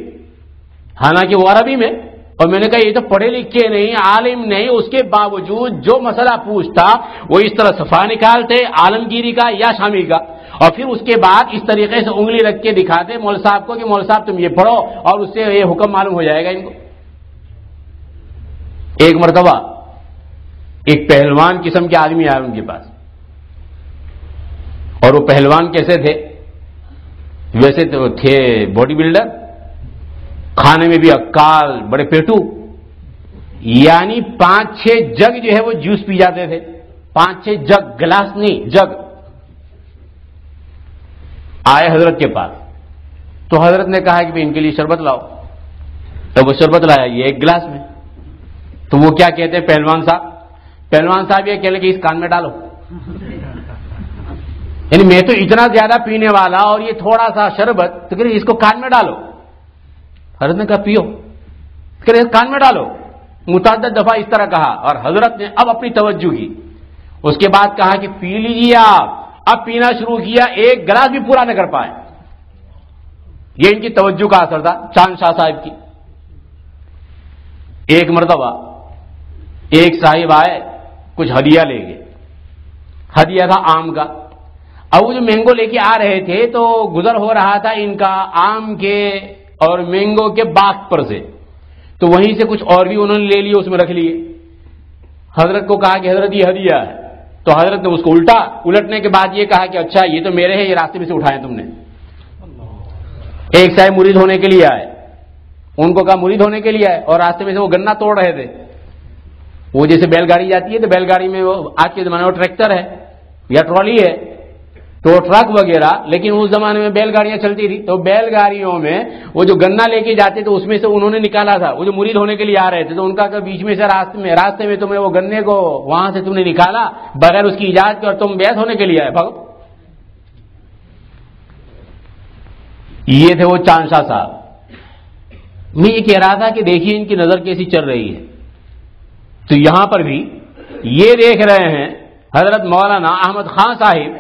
حالانکہ وہ عربی میں. اور میں نے کہا یہ تو پڑھے لکھے نہیں، عالم نہیں، اس کے باوجود جو مسئلہ پوچھتا وہ اس طرح صفحہ نکالتے عالمگیری کا یا شامی کا. اور پھر اس کے بعد اس طریقے سے انگلی رکھ کے دکھاتے مول صاحب کو کہ مول صاحب تم یہ پڑھو اور اس سے یہ حکم معلوم ہو جائے گا ان کو. ایک مرتبہ ایک پہلوان قسم کے آدمی آئے ان کے پاس, اور وہ پہلوان کیسے تھے؟ ویسے تو تھے باڈی بلڈر, کھانے میں بھی اکال, بڑے پیٹو, یعنی 5-6 جگ جو ہے وہ جوس پی جاتے تھے. 5-6 جگ, گلاس نہیں جگ. آئے حضرت کے پاس تو حضرت نے کہا کہ ان کے لیے شربت لاؤ. تو وہ شربت لایا یہ ایک گلاس میں. تو وہ کیا کہتے ہیں پہلوان صاحب یہ کہہ لے کہ اس کان میں ڈالو. یعنی میں تو اتنا زیادہ پینے والا اور یہ تھوڑا سا شربت, تو کہ اس کو کان میں ڈالو. حضرت نے کہا پیو, کہ کان میں ڈالو. متعدد دفعہ اس طرح کہا اور حضرت نے اب اپنی توجہ کی. اس کے بعد کہا کہ پی لیجیے آپ. اب پینا شروع کیا, ایک گلاس بھی پورا نہ کر پائے. یہ ان کی توجہ کا اثر تھا چاند شاہ صاحب کی. ایک مرتبہ ایک صاحب آئے, کچھ ہدیہ لے گئے. ہدیہ تھا آم کا. اب وہ جو مینگو لے کے آ رہے تھے تو گزر ہو رہا تھا ان کا آم کے اور مینگو کے باغ پر سے, تو وہیں سے کچھ اور بھی انہوں نے لے لیے, اس میں رکھ لیے. حضرت کو کہا کہ حضرت یہ ہدیہ ہے. تو حضرت نے اس کو الٹنے کے بعد یہ کہا کہ اچھا یہ تو میرے ہیں, یہ راستے میں سے اٹھائے تم نے. ایک صاحب مرید ہونے کے لیے آئے, ان کو کہا مرید ہونے کے لیے آئے, اور راستے میں سے وہ گنا توڑ رہے تھے. وہ جیسے بیل گاڑی جاتی ہے تو بیل گاڑی میں وہ آج کے زمانے میں ٹریکٹر ہے یا ٹرالی ہے تو ٹرک وغیرہ, لیکن اس زمانے میں بیل گاڑیاں چلتی تھی. تو بیل گاڑیوں میں وہ جو گنا لے کے جاتے تو اس میں سے انہوں نے نکالا تھا. وہ جو مرید ہونے کے لیے آ رہے تھے تو ان کا بیچ میں سے راستے میں تم نے وہ گنے کو وہاں سے تم نے نکالا بغیر اس کی اجازت کے, اور تم بیعت ہونے کے لیے آئے. بھاگو. یہ تھے وہ چاند شاہ صاحب. میں یہ کہہ رہا تھا کہ دیکھیے ان کی نظر کیسی چل رہی ہے. تو یہاں پر بھی یہ دیکھ رہے ہیں حضرت مولانا احمد خان صاحب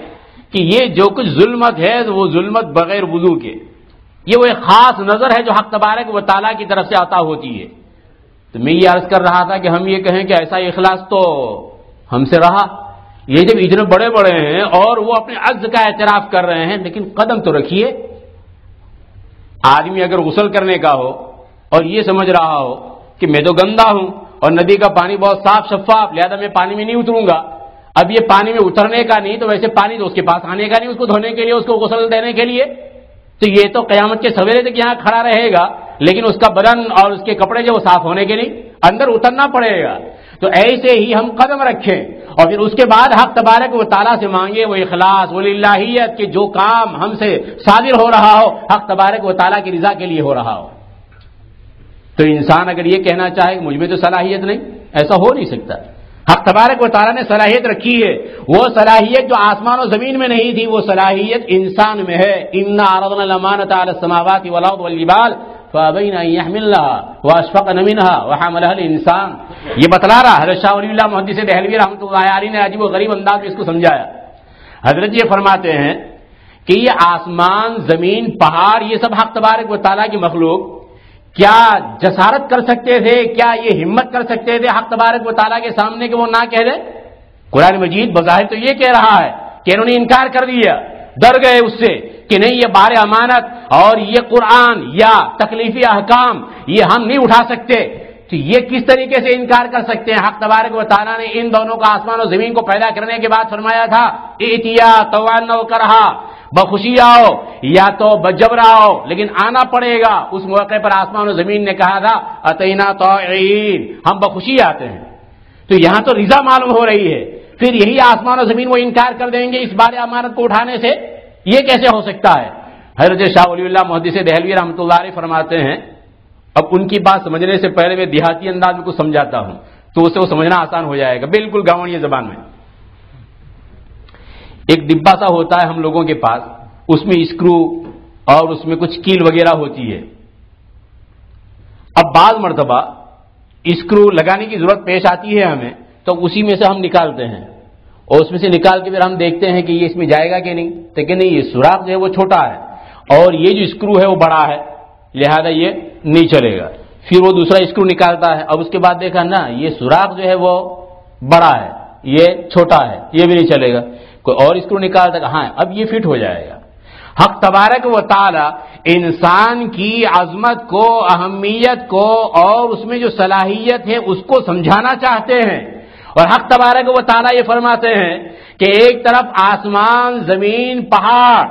کہ یہ جو کچھ ظلمت ہے وہ ظلمت بغیر وضو کے, یہ وہ ایک خاص نظر ہے جو حق تبارک و تعالیٰ کی طرف سے عطا ہوتی ہے. تو میں یہ عرض کر رہا تھا کہ ہم یہ کہیں کہ ایسا اخلاص تو ہم سے رہا. یہ جب اتنے بڑے بڑے ہیں اور وہ اپنے عجز کا اعتراف کر رہے ہیں, لیکن قدم تو رکھیے. آدمی اگر غسل کرنے کا ہو اور یہ سمجھ رہا ہو کہ میں تو گندا ہوں اور ندی کا پانی بہت صاف شفاف, لہذا میں پانی میں نہیں اتروں گا. اب یہ پانی میں اترنے کا نہیں تو ویسے پانی تو اس کے پاس آنے کا نہیں, اس کو دھونے کے لیے, اس کو غسل دینے کے لیے. تو یہ تو قیامت کے سویرے تک یہاں کھڑا رہے گا, لیکن اس کا بدن اور اس کے کپڑے جو صاف ہونے کے لیے اندر اترنا پڑے گا. تو ایسے ہی ہم قدم رکھیں اور پھر اس کے بعد حق تبارک و تعالیٰ سے مانگے وہ اخلاص, وہ للہیت کہ جو کام ہم سے صادر ہو رہا ہو حق تبارک و تعالیٰ کی رضا کے لیے ہو رہا ہو. تو انسان اگر یہ کہنا چاہے کہ مجھ میں تو صلاحیت نہیں, ایسا ہو نہیں سکتا. حق تبارک و تعالیٰ نے صلاحیت رکھی ہے, وہ صلاحیت جو آسمان و زمین میں نہیں تھی وہ صلاحیت انسان میں ہے. انا عرضنا الامانة على السماوات والارض والجبال فابین ان يحملنها واشفقن منها وحملها الانسان. یہ بتلا رہا حضرت شاہ ولی اللہ محدث دہلوی رحمۃ اللہ علیہ نے عجیب و غریب انداز میں اس کو سمجھایا. حضرت یہ فرماتے ہیں کہ یہ آسمان زمین پہاڑ یہ سب حق تبارک و تعالیٰ کی مخلوق کیا جسارت کر سکتے تھے, کیا یہ ہمت کر سکتے تھے حق تبارک و تعالیٰ کے سامنے کہ وہ نہ کہہ دے؟ قرآن مجید بظاہر تو یہ کہہ رہا ہے کہ انہوں نے انکار کر دیا, ڈر گئے اس سے کہ نہیں یہ بار امانت اور یہ قرآن یا تکلیفی احکام یہ ہم نہیں اٹھا سکتے. تو یہ کس طریقے سے انکار کر سکتے ہیں؟ حق تبارک و تعالیٰ نے ان دونوں کا آسمان و زمین کو پیدا کرنے کے بعد فرمایا تھا ائتیا طوعا و کرہا, بخوشی آؤ یا تو بجبر آؤ, لیکن آنا پڑے گا. اس موقع پر آسمان و زمین نے کہا تھا اتینا طائعین, ہم بخوشی آتے ہیں. تو یہاں تو رضا معلوم ہو رہی ہے. پھر یہی آسمان و زمین وہ انکار کر دیں گے اس بار امانت کو اٹھانے سے, یہ کیسے ہو سکتا ہے؟ حضرت شاہ ولی اللہ محدث دہلوی رحمۃ اللہ علیہ فرماتے ہیں, اب ان کی بات سمجھنے سے پہلے میں دیہاتی انداز میں کچھ سمجھاتا ہوں تو اسے وہ سمجھنا آسان ہو جائے گا, بالکل گاؤں زبان میں. ایک ڈبہ سا ہوتا ہے ہم لوگوں کے پاس, اس میں اسکرو اور اس میں کچھ کیل وغیرہ ہوتی ہے. اب بعض مرتبہ اسکرو لگانے کی ضرورت پیش آتی ہے ہمیں, تو اسی میں سے ہم نکالتے ہیں اور اس میں سے نکال کے پھر ہم دیکھتے ہیں کہ یہ اس میں جائے گا کہ نہیں, تو کہ نہیں یہ سوراخ جو ہے وہ چھوٹا ہے اور یہ جو اسکرو ہے وہ بڑا ہے, لہذا یہ نہیں چلے گا. پھر وہ دوسرا اسکرو نکالتا ہے, اب اس کے بعد دیکھا نا یہ سوراخ جو ہے وہ بڑا ہے یہ چھوٹا ہے, یہ بھی نہیں چلے گا. کوئی اور اسکرو نکالتا ہے، ہاں اب یہ فٹ ہو جائے گا۔ حق تبارک و تعالی انسان کی عظمت کو، اہمیت کو اور اس میں جو صلاحیت ہے اس کو سمجھانا چاہتے ہیں، اور حق تبارک و تعالی یہ فرماتے ہیں کہ ایک طرف آسمان، زمین، پہاڑ،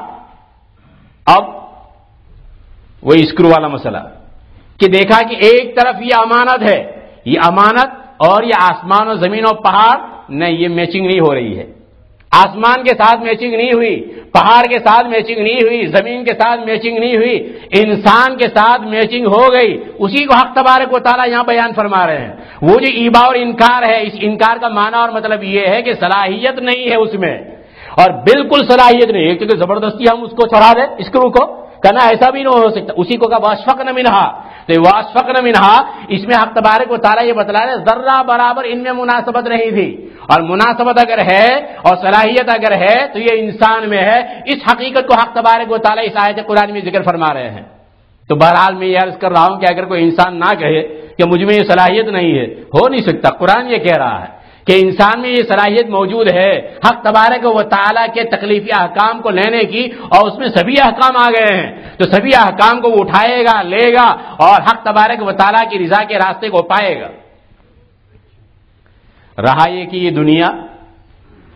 اب وہ اسکرو والا مسئلہ کہ دیکھا کہ ایک طرف یہ امانت ہے، یہ امانت اور یہ آسمان و زمین اور پہاڑ، نہیں یہ میچنگ نہیں ہو رہی ہے، آسمان کے ساتھ میچنگ نہیں ہوئی، پہاڑ کے ساتھ میچنگ نہیں ہوئی، زمین کے ساتھ میچنگ نہیں ہوئی، انسان کے ساتھ میچنگ ہو گئی۔ اسی کو حق تبارک و تعالیٰ یہاں بیان فرما رہے ہیں۔ وہ جو ایبا اور انکار ہے، اس انکار کا معنی اور مطلب یہ ہے کہ صلاحیت نہیں ہے اس میں، اور بالکل صلاحیت نہیں ہے، کیونکہ زبردستی ہم اس کو چڑھا دیں اسکرو کو، کہنا ایسا بھی نہیں ہو سکتا۔ اسی کو کہا واشفقن منہا، تو واشفقن منہا اس میں حق تبارک و تعالیٰ یہ بتلا رہے ذرہ برابر ان میں مناسبت نہیں تھی، اور مناسبت اگر ہے اور صلاحیت اگر ہے تو یہ انسان میں ہے۔ اس حقیقت کو حق تبارک و تعالیٰ اس آیت قرآن میں ذکر فرما رہے ہیں۔ تو بہرحال میں یہ عرض کر رہا ہوں کہ اگر کوئی انسان نہ کہے کہ مجھ میں یہ صلاحیت نہیں ہے، ہو نہیں سکتا، قرآن یہ کہہ رہا ہے کہ انسان میں یہ صلاحیت موجود ہے حق تبارک و تعالیٰ کے تکلیفی احکام کو لینے کی، اور اس میں سبھی احکام آ گئے ہیں، تو سبھی احکام کو وہ اٹھائے گا، لے گا اور حق تبارک و تعالیٰ کی رضا کے راستے کو پائے گا۔ رہا یہ کہ یہ دنیا،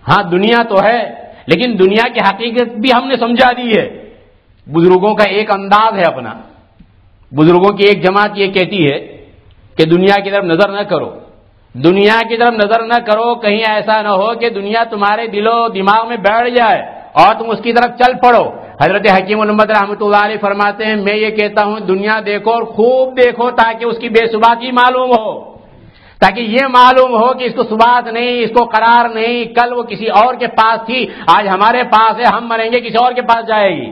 ہاں دنیا تو ہے، لیکن دنیا کی حقیقت بھی ہم نے سمجھا دی ہے۔ بزرگوں کا ایک انداز ہے اپنا، بزرگوں کی ایک جماعت یہ کہتی ہے کہ دنیا کی طرف نظر نہ کرو، دنیا کی طرف نظر نہ کرو، کہیں ایسا نہ ہو کہ دنیا تمہارے دل و دماغ میں بیٹھ جائے اور تم اس کی طرف چل پڑو۔ حضرت حکیم الامت رحمۃ اللہ علیہ فرماتے ہیں میں یہ کہتا ہوں دنیا دیکھو اور خوب دیکھو تاکہ اس کی بے ثباتی معلوم ہو، تاکہ یہ معلوم ہو کہ اس کو ثبات نہیں، اس کو قرار نہیں، کل وہ کسی اور کے پاس تھی، آج ہمارے پاس ہے، ہم مریں گے کسی اور کے پاس جائے گی۔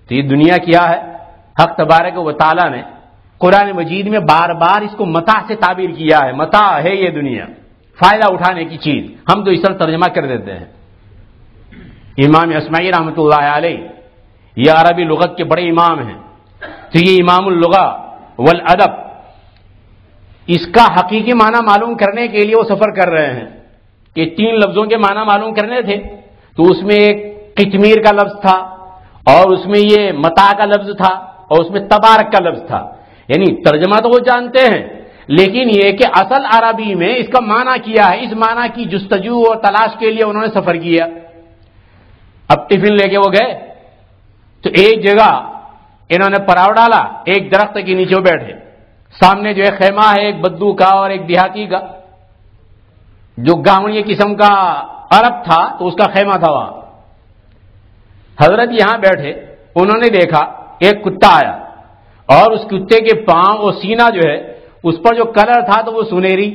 تو یہ دنیا کیا ہے؟ حق تبارک و تعالیٰ نے قرآن مجید میں بار بار اس کو متاع سے تعبیر کیا ہے، متاع ہے یہ دنیا، فائدہ اٹھانے کی چیز، ہم تو اس طرح ترجمہ کر دیتے ہیں۔ امام اسمعی رحمۃ اللہ علیہ یہ عربی لغت کے بڑے امام ہیں، تو یہ امام اللغہ والادب، اس کا حقیقی معنی معلوم کرنے کے لیے وہ سفر کر رہے ہیں کہ 3 لفظوں کے معنی معلوم کرنے تھے، تو اس میں ایک قطمیر کا لفظ تھا، اور اس میں یہ متاع کا لفظ تھا، اور اس میں تبارک کا لفظ تھا، یعنی ترجمہ تو وہ جانتے ہیں، لیکن یہ کہ اصل عربی میں اس کا معنی کیا ہے، اس معنی کی جستجو اور تلاش کے لیے انہوں نے سفر کیا۔ اب ٹفن لے کے وہ گئے تو ایک جگہ انہوں نے پڑاؤ ڈالا، ایک درخت کے نیچے وہ بیٹھے، سامنے جو ہے خیمہ ہے ایک بدو کا اور ایک دیہاتی کا، جو گاؤں قسم کا عرب تھا تو اس کا خیمہ تھا وہاں۔ حضرت یہاں بیٹھے، انہوں نے دیکھا ایک کتا آیا، اور اس کتے کے پاؤں اور سینہ جو ہے اس پر جو کلر تھا تو وہ سنہری،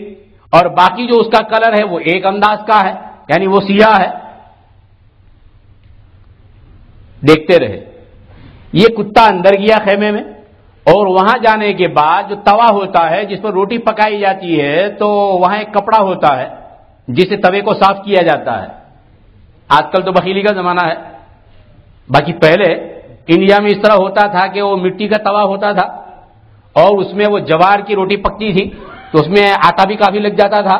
اور باقی جو اس کا کلر ہے وہ ایک انداز کا ہے، یعنی وہ سیاہ ہے۔ دیکھتے رہے، یہ کتا اندر گیا خیمے میں، اور وہاں جانے کے بعد جو توا ہوتا ہے جس پر روٹی پکائی جاتی ہے تو وہاں ایک کپڑا ہوتا ہے جسے توے کو صاف کیا جاتا ہے۔ آج کل تو بخیلی کا زمانہ ہے، باقی پہلے انڈیا میں اس طرح ہوتا تھا کہ وہ مٹی کا توا ہوتا تھا، اور اس میں وہ جوار کی روٹی پکتی تھی تو اس میں آٹا بھی کافی لگ جاتا تھا،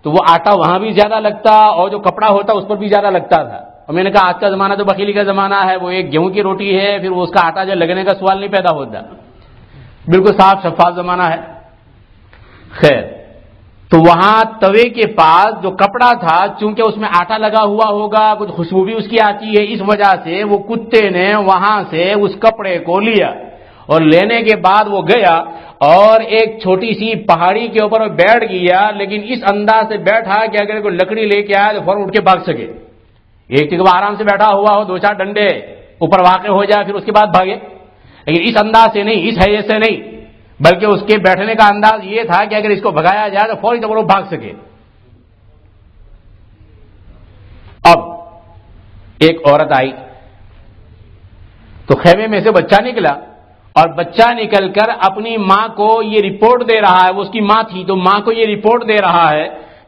تو وہ آٹا وہاں بھی زیادہ لگتا اور جو کپڑا ہوتا اس پر بھی زیادہ لگتا تھا۔ اور میں نے کہا آج کا زمانہ تو بخیلی کا زمانہ ہے، وہ ایک گیہوں کی روٹی ہے، پھر وہ اس کا آٹا جو لگنے کا سوال نہیں پیدا ہوتا، بالکل صاف شفاف زمانہ ہے۔ خیر، تو وہاں توے کے پاس جو کپڑا تھا، چونکہ اس میں آٹا لگا ہوا ہوگا، کچھ خوشبو بھی اس کی آتی ہے، اس وجہ سے وہ کتے نے وہاں سے اس کپڑے کو لیا، اور لینے کے بعد وہ گیا اور ایک چھوٹی سی پہاڑی کے اوپر وہ بیٹھ گیا، لیکن اس انداز سے بیٹھا کہ اگر کوئی لکڑی لے کے آیا تو فوراً اٹھ کے بھاگ سکے۔ ایک جگہ آرام سے بیٹھا ہوا ہو، 2-4 ڈنڈے اوپر واقع ہو جائے پھر اس کے بعد بھاگے، لیکن اس انداز سے نہیں، اس حیثیت سے نہیں، بلکہ اس کے بیٹھنے کا انداز یہ تھا کہ اگر اس کو بھگایا جائے تو فوری طور پر وہ بھاگ سکے۔ اب ایک عورت آئی تو خیمے میں سے بچہ نکلا، اور بچہ نکل کر اپنی ماں کو یہ رپورٹ دے رہا ہے، وہ اس کی ماں تھی تو ماں کو یہ رپورٹ دے رہا ہے،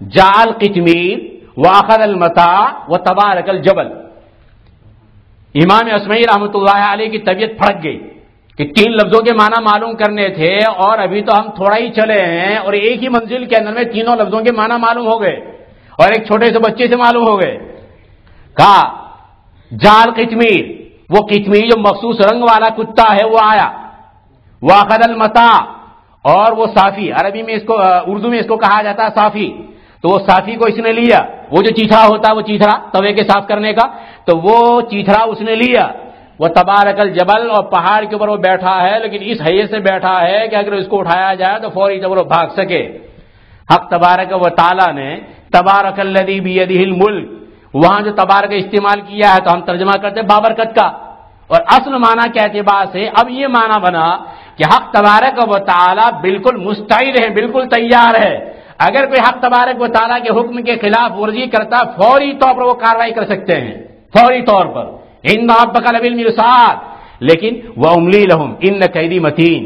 جعل قطمیر واخذ المتاع وتبارک الجبل۔ امام اسمعی رحمۃ اللہ علیہ کی طبیعت پھڑک گئی کہ 3 لفظوں کے معنی معلوم کرنے تھے، اور ابھی تو ہم تھوڑا ہی چلے ہیں اور ایک ہی منزل کے اندر میں 3 لفظوں کے معنی معلوم ہو گئے، اور ایک چھوٹے سے بچے سے معلوم ہو گئے. کہا جال قطمیر، وہ قطمیر جو مخصوص رنگ والا کتا ہے وہ آیا. واخذ المتاع، اور وہ صافی، عربی میں اس کو، اردو میں اس کو کہا جاتا ہے صافی. تو وہ صافی کو اس نے لیا، وہ جو چیتھڑا ہوتا ہے، وہ چیتھڑا توے کے صاف کرنے کا، تو وہ چیتھڑا اس نے لیا. وہ تبارک الجبل، اور پہاڑ کے اوپر وہ بیٹھا ہے، لیکن اس حیثیت سے بیٹھا ہے کہ اگر اس کو اٹھایا جائے تو فوری طور پر بھاگ سکے. حق تبارک و تعالیٰ نے تبارک الذی بیدہ الملک، وہاں جو تبارک استعمال کیا ہے تو ہم ترجمہ کرتے بابرکت کا، اور اصل معنی کے اعتبار سے اب یہ معنی بنا کہ حق تبارک و تعالیٰ بالکل مستعد ہے، بالکل تیار ہے. اگر کوئی حق تبارک و تعالیٰ کے حکم کے خلاف ورزی کرتا فوری طور پر وہ کارروائی کر سکتے ہیں، فوری طور پر. ان ربک لبالمرصاد، لیکن واملی لہم ان کیدی متین،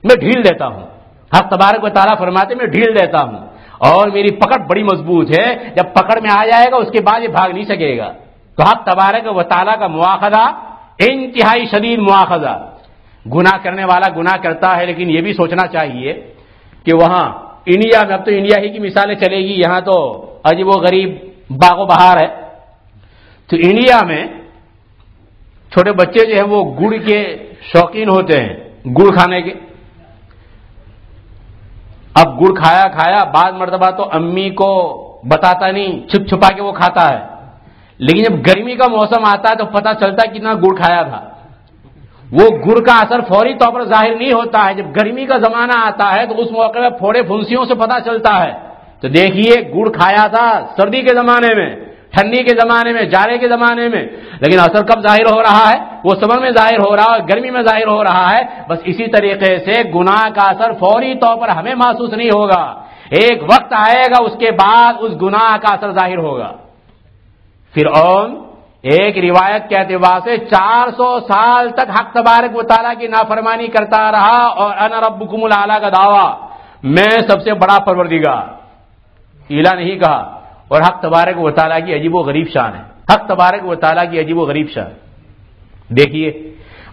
میں ڈھیل دیتا ہوں. حق تبارک و تعالیٰ فرماتے میں ڈھیل دیتا ہوں اور میری پکڑ بڑی مضبوط ہے، جب پکڑ میں آ جائے گا اس کے بعد یہ بھاگ نہیں سکے گا. تو حق تبارک و تعالیٰ کا مواخذہ انتہائی شدید مواخذہ. گناہ کرنے والا گناہ کرتا ہے، لیکن یہ بھی سوچنا چاہیے کہ وہاں انڈیا میں، اب تو انڈیا ہی کی مثالیں چلے گی، یہاں تو عجیب و غریب باغ و بہار ہے. تو انڈیا میں چھوٹے بچے جو ہیں وہ گڑ کے شوقین ہوتے ہیں، گڑ کھانے کے. اب گڑ کھایا بعض مرتبہ تو امی کو بتاتا نہیں، چھپ چھپا کے وہ کھاتا ہے. لیکن جب گرمی کا موسم آتا ہے تو پتہ چلتا ہے کتنا گڑ کھایا تھا. وہ گڑ کا اثر فوری طور پر ظاہر نہیں ہوتا ہے، جب گرمی کا زمانہ آتا ہے تو اس موقع میں پھوڑے پھنسیوں سے پتہ چلتا ہے. تو دیکھیے گڑ کھایا تھا سردی کے زمانے میں، ٹھنڈی کے زمانے میں، جاڑے کے زمانے میں، لیکن اثر کب ظاہر ہو رہا ہے؟ وہ سمر میں ظاہر ہو رہا ہے، گرمی میں ظاہر ہو رہا ہے. بس اسی طریقے سے گناہ کا اثر فوری طور پر ہمیں محسوس نہیں ہوگا، ایک وقت آئے گا اس کے بعد اس گناہ کا اثر ظاہر ہوگا. فرعون ایک روایت کے اعتبار سے 400 سال تک حق تبارک و تعالیٰ کی نافرمانی کرتا رہا اور انا ربکم الاعلی کا دعویٰ، میں سب سے بڑا پروردگار، الہ نہیں کہا. اور حق تبارک و تعالیٰ کی عجیب و غریب شان ہے، حق تبارک و تعالیٰ کی عجیب و غریب شان. دیکھیے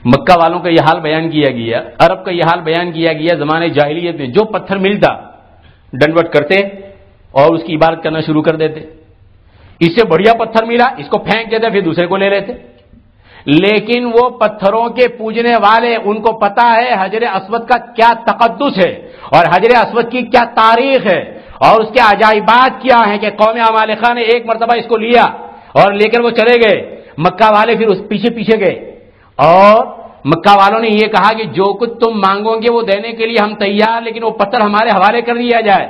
مکہ والوں کا یہ حال بیان کیا گیا، عرب کا یہ حال بیان کیا گیا زمانے جاہلیت میں. جو پتھر ملتا ڈنڈوت کرتے اور اس کی عبادت کرنا شروع کر دیتے. اس سے بڑھیا پتھر ملا، اس کو پھینک دیتے، پھر دوسرے کو لے لیتے. لیکن وہ پتھروں کے پوجنے والے، ان کو پتا ہے حجر اسود کا کیا تقدس ہے اور حجر اسود کی کیا تاریخ ہے اور اس کے عجائبات کیا ہیں، کہ قوم عمالقہ نے ایک مرتبہ اس کو لیا اور لے کر وہ چلے گئے. مکہ والے پھر اس پیچھے پیچھے گئے اور مکہ والوں نے یہ کہا کہ جو کچھ تم مانگو گے وہ دینے کے لیے ہم تیار، لیکن وہ پتھر ہمارے حوالے کر دیا جائے.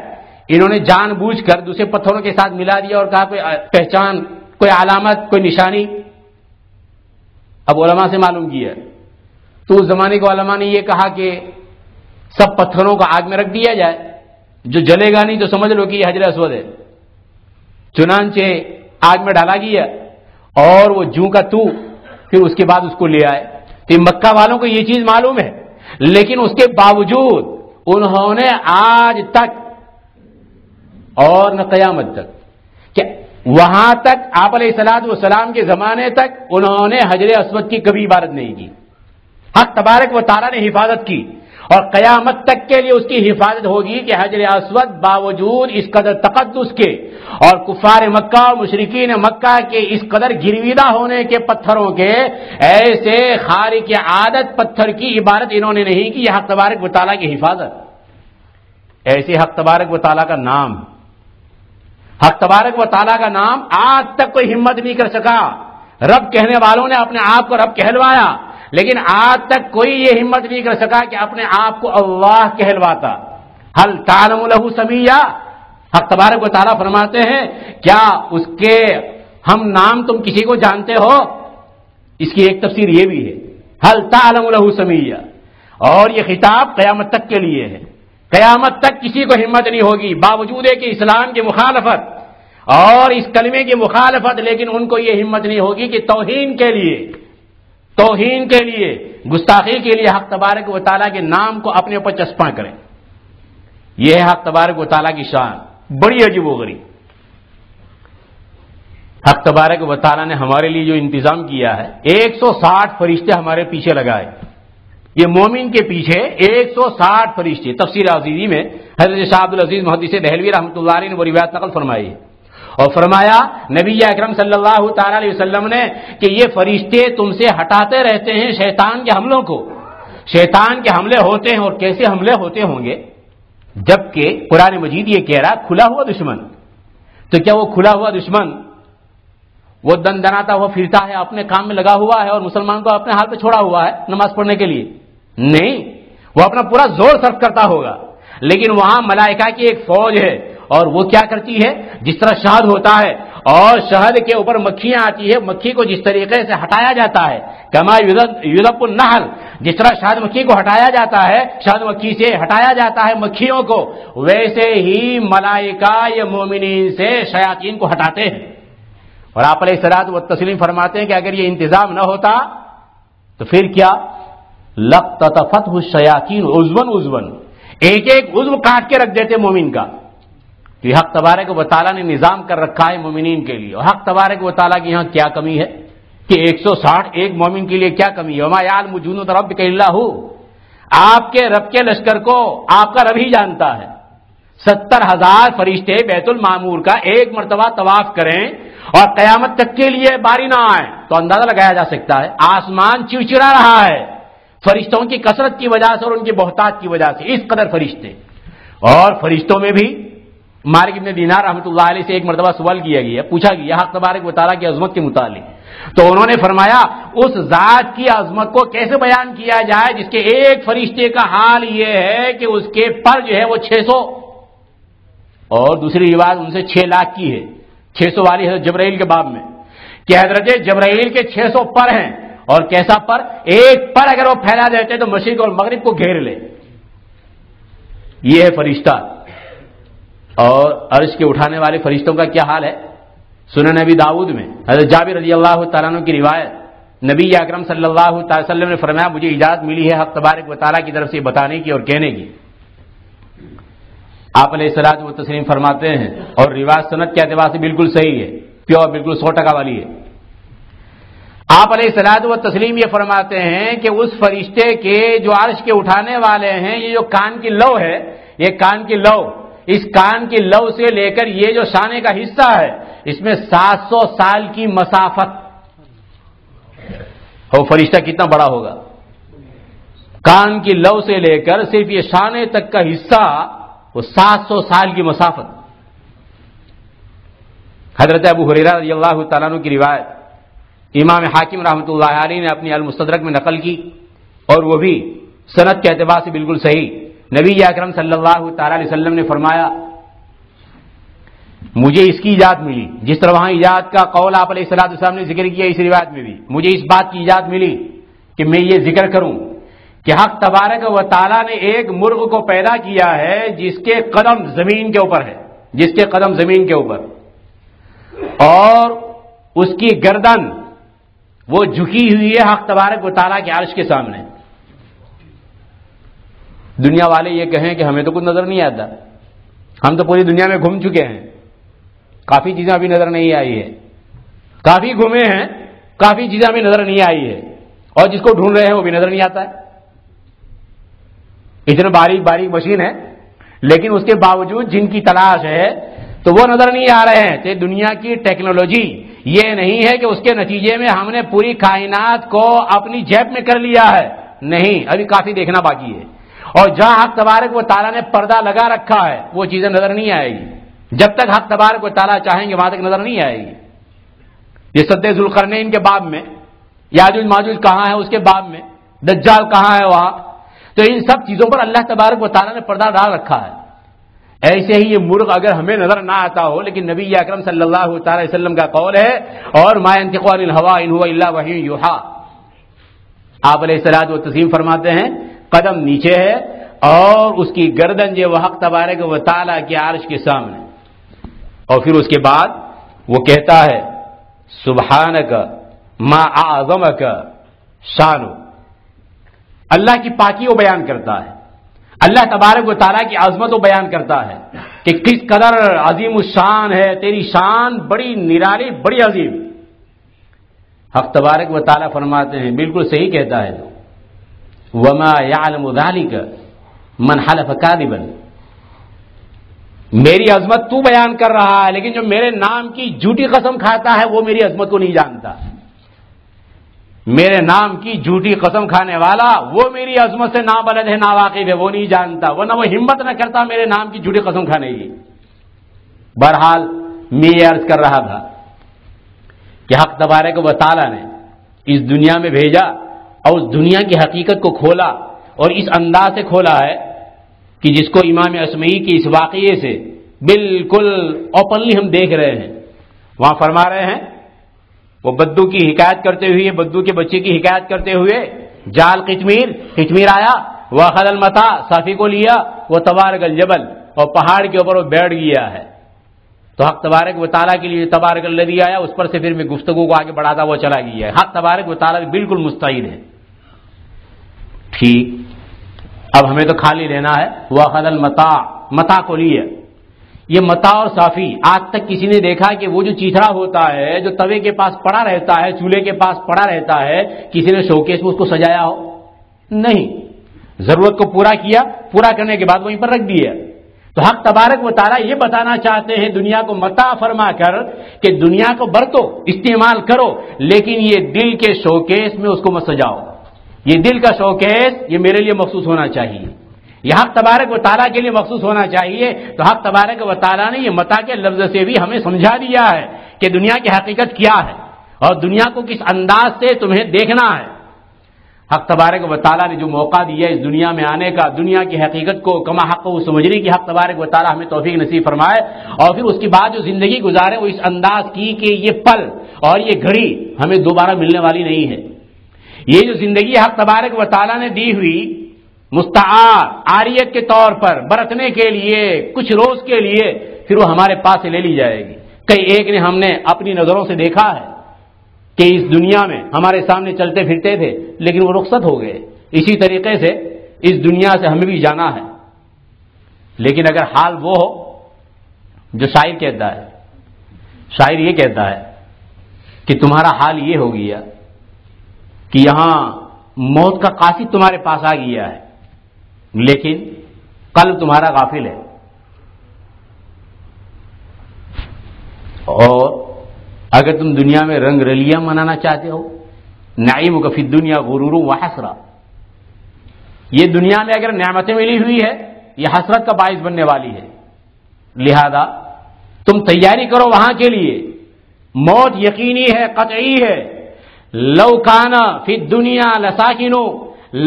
انہوں نے جان بوجھ کر دوسرے پتھروں کے ساتھ ملا دیا اور کہا کوئی پہچان، کوئی علامت، کوئی نشانی. اب علماء سے معلوم کیا تو اس زمانے کے علماء نے یہ کہا کہ سب پتھروں کو آگ میں رکھ دیا جائے، جو جلے گا نہیں تو سمجھ لو کہ یہ حجر اسود ہے. چنانچہ آگ میں ڈالا گیا اور وہ جوں کا تو، پھر اس کے بعد اس کو لے آئے. تو مکہ والوں کو یہ چیز معلوم ہے، لیکن اس کے باوجود انہوں نے آج تک اور نہ قیامت تک، کہ وہاں تک آپ علیہ الصلوۃ والسلام کے زمانے تک انہوں نے حجر اسود کی کبھی عبادت نہیں کی. حق تبارک و تعالیٰ نے حفاظت کی اور قیامت تک کے لیے اس کی حفاظت ہوگی کہ حجر اسود باوجود اس قدر تقدس کے اور کفار مکہ اور مشرکین مکہ کے اس قدر گرویدہ ہونے کے پتھروں کے، ایسے خارق عادت پتھر کی عبادت انہوں نے نہیں کی. یہ حق تبارک و تعالیٰ کی حفاظت. ایسے حق تبارک و تعالیٰ کا نام، حق تبارک و تعالیٰ کا نام آج تک کوئی ہمت نہیں کر سکا. رب کہنے والوں نے اپنے آپ کو رب کہلوایا، لیکن آج تک کوئی یہ ہمت نہیں کر سکا کہ اپنے آپ کو اللہ کہلواتا. حل تعلم لہ سمیہ، حق تبارک و تعالیٰ فرماتے ہیں کیا اس کے ہم نام تم کسی کو جانتے ہو؟ اس کی ایک تفسیر یہ بھی ہے، حل تعلم لہ سمیہ. اور یہ خطاب قیامت تک کے لیے ہے. قیامت تک کسی کو ہمت نہیں ہوگی، باوجود ہے کہ اسلام کی مخالفت اور اس کلمے کی مخالفت، لیکن ان کو یہ ہمت نہیں ہوگی کہ توہین کے لیے گستاخی کے لیے حق تبارک و تعالیٰ کے نام کو اپنے اوپر چسپاں کریں. یہ ہے حق تبارک و تعالیٰ کی شان، بڑی عجیب و غریب. حق تبارک و تعالیٰ نے ہمارے لیے جو انتظام کیا ہے، 160 فرشتے ہمارے پیچھے لگائے. یہ مومن کے پیچھے 160 فرشتے. تفسیر عزیزی میں حضرت شاہ عبد العزیز محدث دہلوی رحمۃ اللہ علیہ نے وہ روایت نقل فرمائی ہے. اور فرمایا نبی اکرم صلی اللہ تعالی علیہ وسلم نے کہ یہ فرشتے تم سے ہٹاتے رہتے ہیں شیطان کے حملوں کو. شیطان کے حملے ہوتے ہیں، اور کیسے حملے ہوتے ہوں گے؟ جبکہ قرآن مجید یہ کہہ رہا کھلا ہوا دشمن. تو کیا وہ کھلا ہوا دشمن وہ دندناتا ہوا پھرتا ہے، اپنے کام میں لگا ہوا ہے اور مسلمان کو اپنے حال پہ چھوڑا ہوا ہے نماز پڑھنے کے لیے؟ نہیں، وہ اپنا پورا زور صرف کرتا ہوگا. لیکن وہاں ملائکہ کی ایک فوج ہے، اور وہ کیا کرتی ہے؟ جس طرح شہد ہوتا ہے اور شہد کے اوپر مکھیاں آتی ہے، مکھی کو جس طریقے سے ہٹایا جاتا ہے، کما یذب النحل، جس طرح شہد مکھی کو ہٹایا جاتا ہے، شہد مکھی سے ہٹایا جاتا ہے مکھیوں کو، ویسے ہی ملائکہ یا مومنین سے شیاطین کو ہٹاتے ہیں. اور آپ علیہ الصلوۃ والتسلیم فرماتے ہیں کہ اگر یہ انتظام نہ ہوتا تو پھر کیا؟ لقتطفته الشیاطین عضوا عضوا، ایک ایک عضو کاٹ کے رکھ دیتے مومن کا. تو حق تبارک و تعالیٰ نے نظام کر رکھا ہے مومنین کے لیے. اور حق تبارک و تعالیٰ کی یہاں کیا کمی ہے کہ 160 ایک مومن کے لیے کیا کمی ہے؟ وما یعلم جنود ربک الا ہو، آپ کے رب کے لشکر کو آپ کا رب ہی جانتا ہے. 70,000 فرشتے بیت المعمور کا ایک مرتبہ طواف کریں اور قیامت تک کے لیے باری نہ آئے تو اندازہ لگایا جا سکتا ہے آسمان چڑچڑا رہا ہے فرشتوں کی کثرت کی وجہ سے اور ان کی بہتات کی وجہ سے. اس قدر فرشتے. اور فرشتوں میں بھی مالک ابن دینار رحمۃ اللہ علیہ سے ایک مرتبہ سوال کیا گیا، پوچھا گیا حق تبارک و تعالیٰ کی عظمت کے متعلق. تو انہوں نے فرمایا اس ذات کی عظمت کو کیسے بیان کیا جائے جس کے ایک فرشتے کا حال یہ ہے کہ اس کے پر جو ہے وہ 600، اور دوسری روایت ان سے 6 لاکھ کی ہے. 600 والی حضرت جبرائیل کے باب میں کہ حضرت جبرائیل کے 600 پر ہیں. اور کیسا پر؟ ایک پر اگر وہ پھیلا دیتے تو مشرق اور مغرب کو گھیر لے. یہ ہے فرشتہ. اور عرش کے اٹھانے والے فرشتوں کا کیا حال ہے؟ سنن نبی داؤد میں حضرت جابر رضی اللہ تعالیٰ عنہ کی روایت، نبی اکرم صلی اللہ تعالی وسلم نے فرمایا مجھے اجازت ملی ہے حق تبارک و تعالیٰ کی طرف سے بتانے کی اور کہنے کی. آپ علیہ الصلوۃ والتسلیم فرماتے ہیں، اور روایت سند کے اعتبار سے بالکل صحیح ہے، پیور، بالکل 100% والی ہے. آپ علیہ الصلوۃ والتسلیم یہ فرماتے ہیں کہ اس فرشتے کے جو عرش کے اٹھانے والے ہیں، یہ جو کان کی لو ہے، یہ کان کی لو، اس کان کی لو سے لے کر یہ جو شانے کا حصہ ہے اس میں 700 سال کی مسافت. وہ فرشتہ کتنا بڑا ہوگا؟ کان کی لو سے لے کر صرف یہ شانے تک کا حصہ، وہ 700 سال کی مسافت. حضرت ابو ہریرہ رضی اللہ تعالیٰ عنہ کی روایت امام حاکم رحمۃ اللہ علیہ نے اپنی المستدرک میں نقل کی، اور وہ بھی سند کے اعتبار سے بالکل صحیح. نبی اکرم صلی اللہ تعالی علیہ وسلم نے فرمایا مجھے اس کی اجازت ملی، جس طرح وہاں اجازت کا قول آپ علیہ الصلوۃ والسلام نے ذکر کیا، اس روایت میں بھی مجھے اس بات کی اجازت ملی کہ میں یہ ذکر کروں کہ حق تبارک و تعالیٰ نے ایک مرغ کو پیدا کیا ہے جس کے قدم زمین کے اوپر ہے، جس کے قدم زمین کے اوپر، اور اس کی گردن وہ جھکی ہوئی ہے حق تبارک و تعالیٰ کے عرش کے سامنے. دنیا والے یہ کہیں کہ ہمیں تو کچھ نظر نہیں آتا، ہم تو پوری دنیا میں گھوم چکے ہیں، کافی چیزیں ابھی نظر نہیں آئی ہے، کافی گھومے ہیں، کافی چیزیں ابھی نظر نہیں آئی ہے، اور جس کو ڈھونڈ رہے ہیں وہ بھی نظر نہیں آتا ہے. اتنا باریک باریک مشین ہے، لیکن اس کے باوجود جن کی تلاش ہے تو وہ نظر نہیں آ رہے ہیں. تو دنیا کی ٹیکنالوجی یہ نہیں ہے کہ اس کے نتیجے میں ہم نے پوری کائنات کو اپنی جیب میں کر لیا ہے، نہیں، ابھی کافی دیکھنا باقی ہے. اور جہاں حق تبارک و تعالیٰ نے پردہ لگا رکھا ہے وہ چیزیں نظر نہیں آئے گی. جب تک حق تبارک و تعالیٰ چاہیں گے وہاں تک نظر نہیں آئے گی. یہ سد ذوالقرنین کے باب میں، یاجوج ماجوج کہاں ہے اس کے باب میں، دجال کہاں ہے وہاں. تو ان سب چیزوں پر اللہ تبارک و تعالیٰ نے پردہ ڈال رکھا ہے. ایسے ہی یہ مرغ اگر ہمیں نظر نہ آتا ہو، لیکن نبی اکرم صلی اللہ تعالی وسلم کا قول ہے، اور ما ينطق عن الهوى ان هو الا وحی یوحى. آپ علیہ الصلوۃ والتسلیم فرماتے ہیں قدم نیچے ہے اور اس کی گردن جو حق تبارک و تعالیٰ کے عرش کے سامنے. اور پھر اس کے بعد وہ کہتا ہے سبحانک ما اعظمک شان. اللہ کی پاکی وہ بیان کرتا ہے، اللہ تبارک و تعالیٰ کی عظمت وہ بیان کرتا ہے کہ کس قدر عظیم الشان ہے، تیری شان بڑی نرالی، بڑی عظیم. حق تبارک و تعالیٰ فرماتے ہیں بالکل صحیح کہتا ہے وما يعلم ذلك من حلف كاذبا. میری عظمت تو بیان کر رہا ہے، لیکن جو میرے نام کی جھوٹی قسم کھاتا ہے وہ میری عظمت کو نہیں جانتا. میرے نام کی جھوٹی قسم کھانے والا وہ میری عظمت سے نابلد ہے، ناواقف ہے، وہ نہیں جانتا، ورنہ وہ ہمت نہ کرتا میرے نام کی جھوٹی قسم کھانے کی. بہرحال میں یہ عرض کر رہا تھا کہ حق تبارک و تعالی نے اس دنیا میں بھیجا اور اس دنیا کی حقیقت کو کھولا، اور اس انداز سے کھولا ہے کہ جس کو امام اسمعی کے اس واقعے سے بالکل اوپنلی ہم دیکھ رہے ہیں. وہاں فرما رہے ہیں، وہ بدو کی حکایت کرتے ہوئے، بدو کے بچے کی حکایت کرتے ہوئے، جال قچمیر آیا، وہ اخذ المتاع، صافی کو لیا، وہ تبارک الجبل، اور پہاڑ کے اوپر وہ بیٹھ گیا ہے. تو حق تبارک و تعالیٰ کے لیے تبارک الذی آیا، اس پر سے پھر میں گفتگو کو آگے بڑھاتا وہ چلا گیا ہے. حق تبارک و تعالیٰ بالکل مستعین ہے. ٹھیک، اب ہمیں تو خالی لینا ہے. وہ اخذ المتاع، متاع کو لیا. یہ متاع اور صافی، آج تک کسی نے دیکھا کہ وہ جو چیتھڑا ہوتا ہے، جو توے کے پاس پڑا رہتا ہے، چولہے کے پاس پڑا رہتا ہے، کسی نے شوکیس میں اس کو سجایا ہو؟ نہیں. ضرورت کو پورا کیا، پورا کرنے کے بعد وہیں پر رکھ دیا. تو حق تبارک و تعالیٰ یہ بتانا چاہتے ہیں دنیا کو متاع فرما کر کہ دنیا کو برتو، استعمال کرو، لیکن یہ دل کے شوکیس میں اس کو مت سجاؤ. یہ دل کا شوکیس یہ میرے لیے مخصوص ہونا چاہیے، یہ حق تبارک و تعالیٰ کے لیے مخصوص ہونا چاہیے. تو حق تبارک و تعالیٰ نے یہ متاع کے لفظ سے بھی ہمیں سمجھا دیا ہے کہ دنیا کی حقیقت کیا ہے اور دنیا کو کس انداز سے تمہیں دیکھنا ہے. حق تبارک و تعالیٰ نے جو موقع دیا اس دنیا میں آنے کا، دنیا کی حقیقت کو کما حق کو سمجھنے کی، حق تبارک و تعالیٰ ہمیں توفیق نصیب فرمائے. اور پھر اس کے بعد جو زندگی گزارے وہ اس انداز کی کہ یہ پل اور یہ گھڑی ہمیں دوبارہ ملنے والی نہیں ہے. یہ جو زندگی حق تبارک و تعالیٰ نے دی ہوئی مستعار عاریت کے طور پر برتنے کے لیے، کچھ روز کے لیے، پھر وہ ہمارے پاس سے لے لی جائے گی. کئی ایک نے ہم نے اپنی نظروں سے دیکھا ہے کہ اس دنیا میں ہمارے سامنے چلتے پھرتے تھے، لیکن وہ رخصت ہو گئے. اسی طریقے سے اس دنیا سے ہمیں بھی جانا ہے. لیکن اگر حال وہ ہو جو شاعر کہتا ہے، شاعر یہ کہتا ہے کہ تمہارا حال یہ ہو گیا کہ یہاں موت کا قاصد تمہارے پاس آ گیا ہے، لیکن قلب تمہارا غافل ہے. اور اگر تم دنیا میں رنگ رلیاں منانا چاہتے ہو، نعیمک فی الدنیا غرور و حسرہ، یہ دنیا میں اگر نعمتیں ملی ہوئی ہے یہ حسرت کا باعث بننے والی ہے. لہذا تم تیاری کرو وہاں کے لیے. موت یقینی ہے، قطعی ہے. لو کان فی الدنیا لساکنوا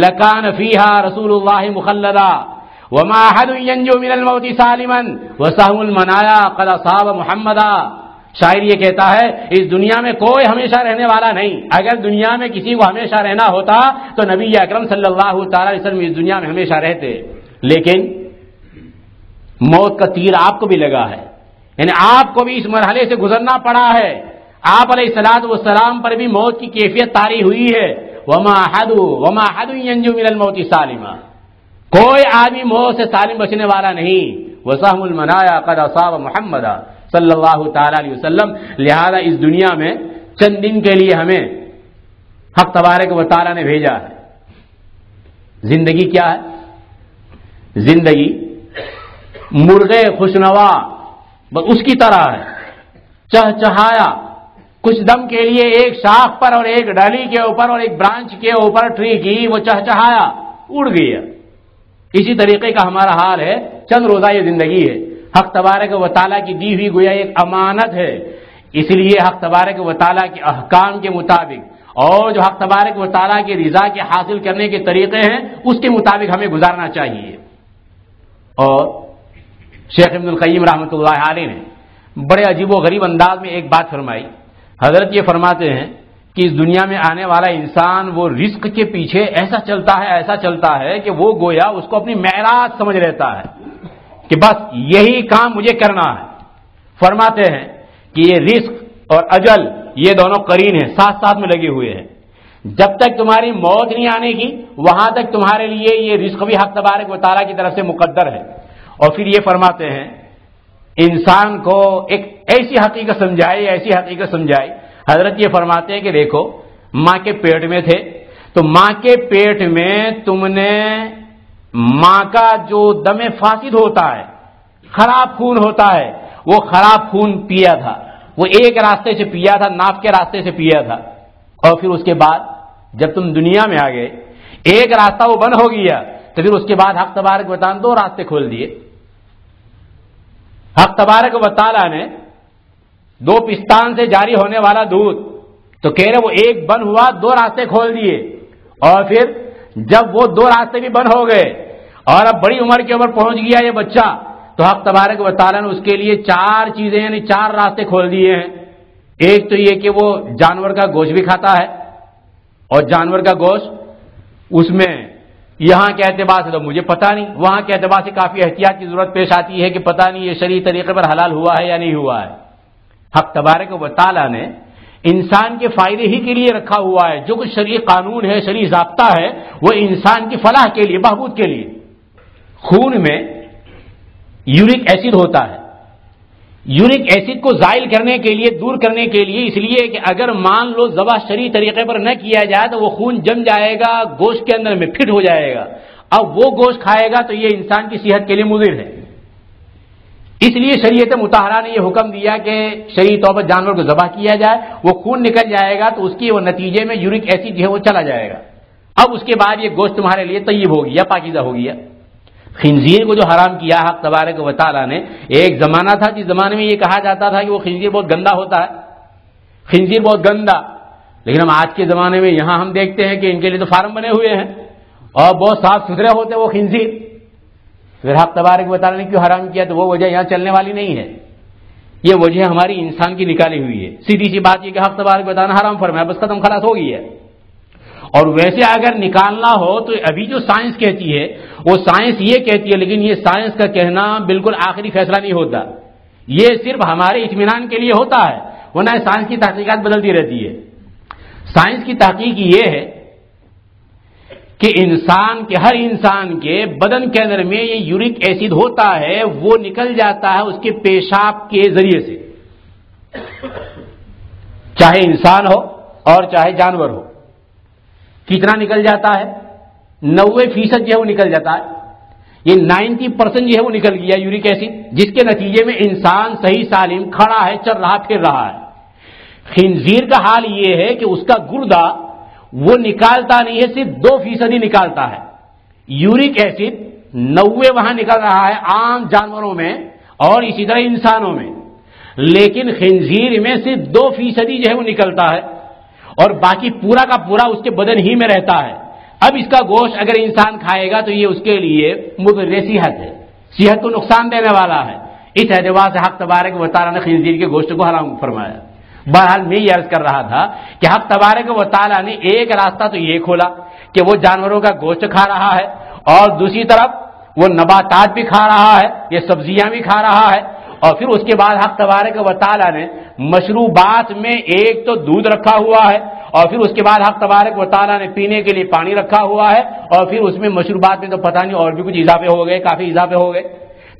لکان فیہا رسول اللہ مخلدا وما احد ینجو من الموت سالما وسهم المنایا قد اصاب محمدا. شاعر یہ کہتا ہے اس دنیا میں کوئی ہمیشہ رہنے والا نہیں. اگر دنیا میں کسی کو ہمیشہ رہنا ہوتا تو نبی اکرم صلی اللہ تعالی علیہ وسلم اس دنیا میں ہمیشہ رہتے. لیکن موت کا تیر آپ کو بھی لگا ہے، یعنی آپ کو بھی اس مرحلے سے گزرنا پڑا ہے. آپ علیہ الصلوۃ والسلام پر بھی موت کی کیفیت طاری ہوئی ہے. وما احد ینجو من الموت سالما، کوئی آدمی موت سے سالم بچنے والا نہیں. وسهم المنایا قد اصاب محمدا صلی اللہ تعالی علیہ وسلم. لہذا اس دنیا میں چند دن کے لیے ہمیں حق تبارک و تعالی نے بھیجا ہے. زندگی کیا ہے؟ زندگی مرغے خوشنوا بس اس کی طرح ہے، چہچہایا کچھ دم کے لیے ایک شاخ پر اور ایک ڈالی کے اوپر اور ایک برانچ کے اوپر ٹری کی، وہ چہچہایا اڑ گیا. اسی طریقے کا ہمارا حال ہے. چند روزہ یہ زندگی ہے، حق تبارک و تعالیٰ کی دی ہوئی گویا ایک امانت ہے. اس لیے حق تبارک و تعالیٰ کے احکام کے مطابق اور جو حق تبارک و تعالیٰ کی رضا کے حاصل کرنے کے طریقے ہیں اس کے مطابق ہمیں گزارنا چاہیے. اور شیخ ابن القیم رحمۃ اللہ علیہ نے بڑے عجیب و غریب انداز میں ایک بات فرمائی. حضرت یہ فرماتے ہیں کہ اس دنیا میں آنے والا انسان وہ رزق کے پیچھے ایسا چلتا ہے کہ وہ گویا اس کو اپنی معراج سمجھ لیتا ہے کہ بس یہی کام مجھے کرنا ہے. فرماتے ہیں کہ یہ رزق اور اجل یہ دونوں قرین ہیں، ساتھ ساتھ میں لگے ہوئے ہیں. جب تک تمہاری موت نہیں آنے کی وہاں تک تمہارے لیے یہ رزق بھی حق تبارک و تعالیٰ کی طرف سے مقدر ہے. اور پھر یہ فرماتے ہیں انسان کو ایک ایسی حقیقت سمجھائی. حضرت یہ فرماتے ہیں کہ دیکھو ماں کے پیٹ میں تھے تو ماں کے پیٹ میں تم نے ماں کا جو دم فاسد ہوتا ہے خراب خون ہوتا ہے، وہ خراب خون پیا تھا، وہ ایک راستے سے پیا تھا، ناف کے راستے سے پیا تھا، اور پھر اس کے بعد جب تم دنیا میں آ گئے ایک راستہ وہ بند ہو گیا، تو پھر اس کے بعد حق تبارک و تعالیٰ نے دو راستے کھول دیے۔ حق تبارک و تعالیٰ نے دو پستان سے جاری ہونے والا دودھ، تو کہہ رہے وہ ایک بند ہوا، دو راستے کھول دیے، اور پھر جب وہ دو راستے بھی بند ہو گئے اور اب بڑی عمر کے اوپر پہنچ گیا یہ بچہ، تو حق تبارک و تعالیٰ نے اس کے لیے چار چیزیں یعنی چار راستے کھول دیے ہیں۔ ایک تو یہ کہ وہ جانور کا گوشت بھی کھاتا ہے، اور جانور کا گوشت اس میں یہاں کے اعتبار سے تو مجھے پتا نہیں، وہاں کے اعتبار سے کافی احتیاط کی ضرورت پیش آتی ہے کہ پتہ نہیں یہ شرعی طریقے پر حلال ہوا ہے یا نہیں ہوا ہے۔ حق تبارک و تعالیٰ نے انسان کے فائدے ہی کے لیے رکھا ہوا ہے، جو کچھ شرعی قانون ہے، شرعی ضابطہ ہے، وہ انسان کی فلاح کے لیے، بہبود کے لیے۔ خون میں یورک ایسڈ ہوتا ہے، یورک ایسڈ کو زائل کرنے کے لیے، دور کرنے کے لیے، اس لیے کہ اگر مان لو ذبح شرعی طریقے پر نہ کیا جائے تو وہ خون جم جائے گا، گوشت کے اندر میں فٹ ہو جائے گا، اب وہ گوشت کھائے گا تو یہ انسان کی صحت کے لیے مضر ہے۔ اس لیے شریعت مطہرہ نے یہ حکم دیا کہ شرعی طور پر جانور کو ذبح کیا جائے، وہ خون نکل جائے گا تو اس کی وہ نتیجے میں یورک ایسڈ جو ہے وہ چلا جائے گا، اب اس کے بعد یہ گوشت تمہارے لیے طیب ہو گیا، پاکیزہ ہو گیا۔ خنزیر کو جو حرام کیا حق تبارک و تعالیٰ نے، ایک زمانہ تھا جس زمانے میں یہ کہا جاتا تھا کہ وہ خنزیر بہت گندا ہوتا ہے، خنزیر بہت گندا، لیکن ہم آج کے زمانے میں یہاں ہم دیکھتے ہیں کہ ان کے لیے تو فارم بنے ہوئے ہیں اور بہت صاف ستھرے ہوتے ہیں وہ خنزیر۔ پھر حق تبارک و تعالیٰ نے کیوں حرام کیا؟ تو وہ وجہ یہاں چلنے والی نہیں ہے، یہ وجہ ہماری انسان کی نکالی ہوئی ہے۔ سیدھی سی بات یہ کہ حق تبارک و تعالیٰ نے حرام فرمایا، بس ختم، خلاص ہو گئی ہے۔ اور ویسے اگر نکالنا ہو تو ابھی جو سائنس کہتی ہے وہ سائنس یہ کہتی ہے، لیکن یہ سائنس کا کہنا بالکل آخری فیصلہ نہیں ہوتا، یہ صرف ہمارے اطمینان کے لیے ہوتا ہے، ورنہ سائنس کی تحقیقات بدلتی رہتی ہے۔ سائنس کی تحقیق یہ ہے کہ انسان کے، ہر انسان کے بدن کے اندر میں یہ یورک ایسڈ ہوتا ہے، وہ نکل جاتا ہے اس کے پیشاب کے ذریعے سے، چاہے انسان ہو اور چاہے جانور ہو۔ کتنا نکل جاتا ہے؟ 90% جو ہے وہ نکل جاتا ہے، یہ 90% جو ہے وہ نکل گیا یورک ایسڈ، جس کے نتیجے میں انسان صحیح سالم کھڑا ہے، چل رہا پھر رہا ہے۔ خنزیر کا حال یہ ہے کہ اس کا گردہ وہ نکالتا نہیں ہے، صرف 2% ہی نکالتا ہے۔ یورک ایسڈ 90 وہاں نکل رہا ہے عام جانوروں میں اور اسی طرح انسانوں میں، لیکن خنزیر میں صرف 2% ہی جو ہے وہ نکلتا ہے، اور باقی پورا کا پورا اس کے بدن ہی میں رہتا ہے۔ اب اس کا گوشت اگر انسان کھائے گا تو یہ اس کے لیے مضر صحت ہے، صحت کو نقصان دینے والا ہے۔ اس اعتبار سے حق تبارک و تعالیٰ نے خنزیر کے گوشت کو حرام فرمایا۔ بہرحال میں یہ عرض کر رہا تھا کہ حق تبارک و تعالیٰ نے ایک راستہ تو یہ کھولا کہ وہ جانوروں کا گوشت کھا رہا ہے، اور دوسری طرف وہ نباتات بھی کھا رہا ہے، یہ سبزیاں بھی کھا رہا ہے، اور پھر اس کے بعد حق تبارک و تعالیٰ نے مشروبات میں ایک تو دودھ رکھا ہوا ہے، اور پھر اس کے بعد حق تبارک و تعالیٰ نے پینے کے لیے پانی رکھا ہوا ہے، اور پھر اس میں مشروبات میں تو پتہ نہیں اور بھی کچھ اضافے ہو گئے، کافی اضافے ہو گئے۔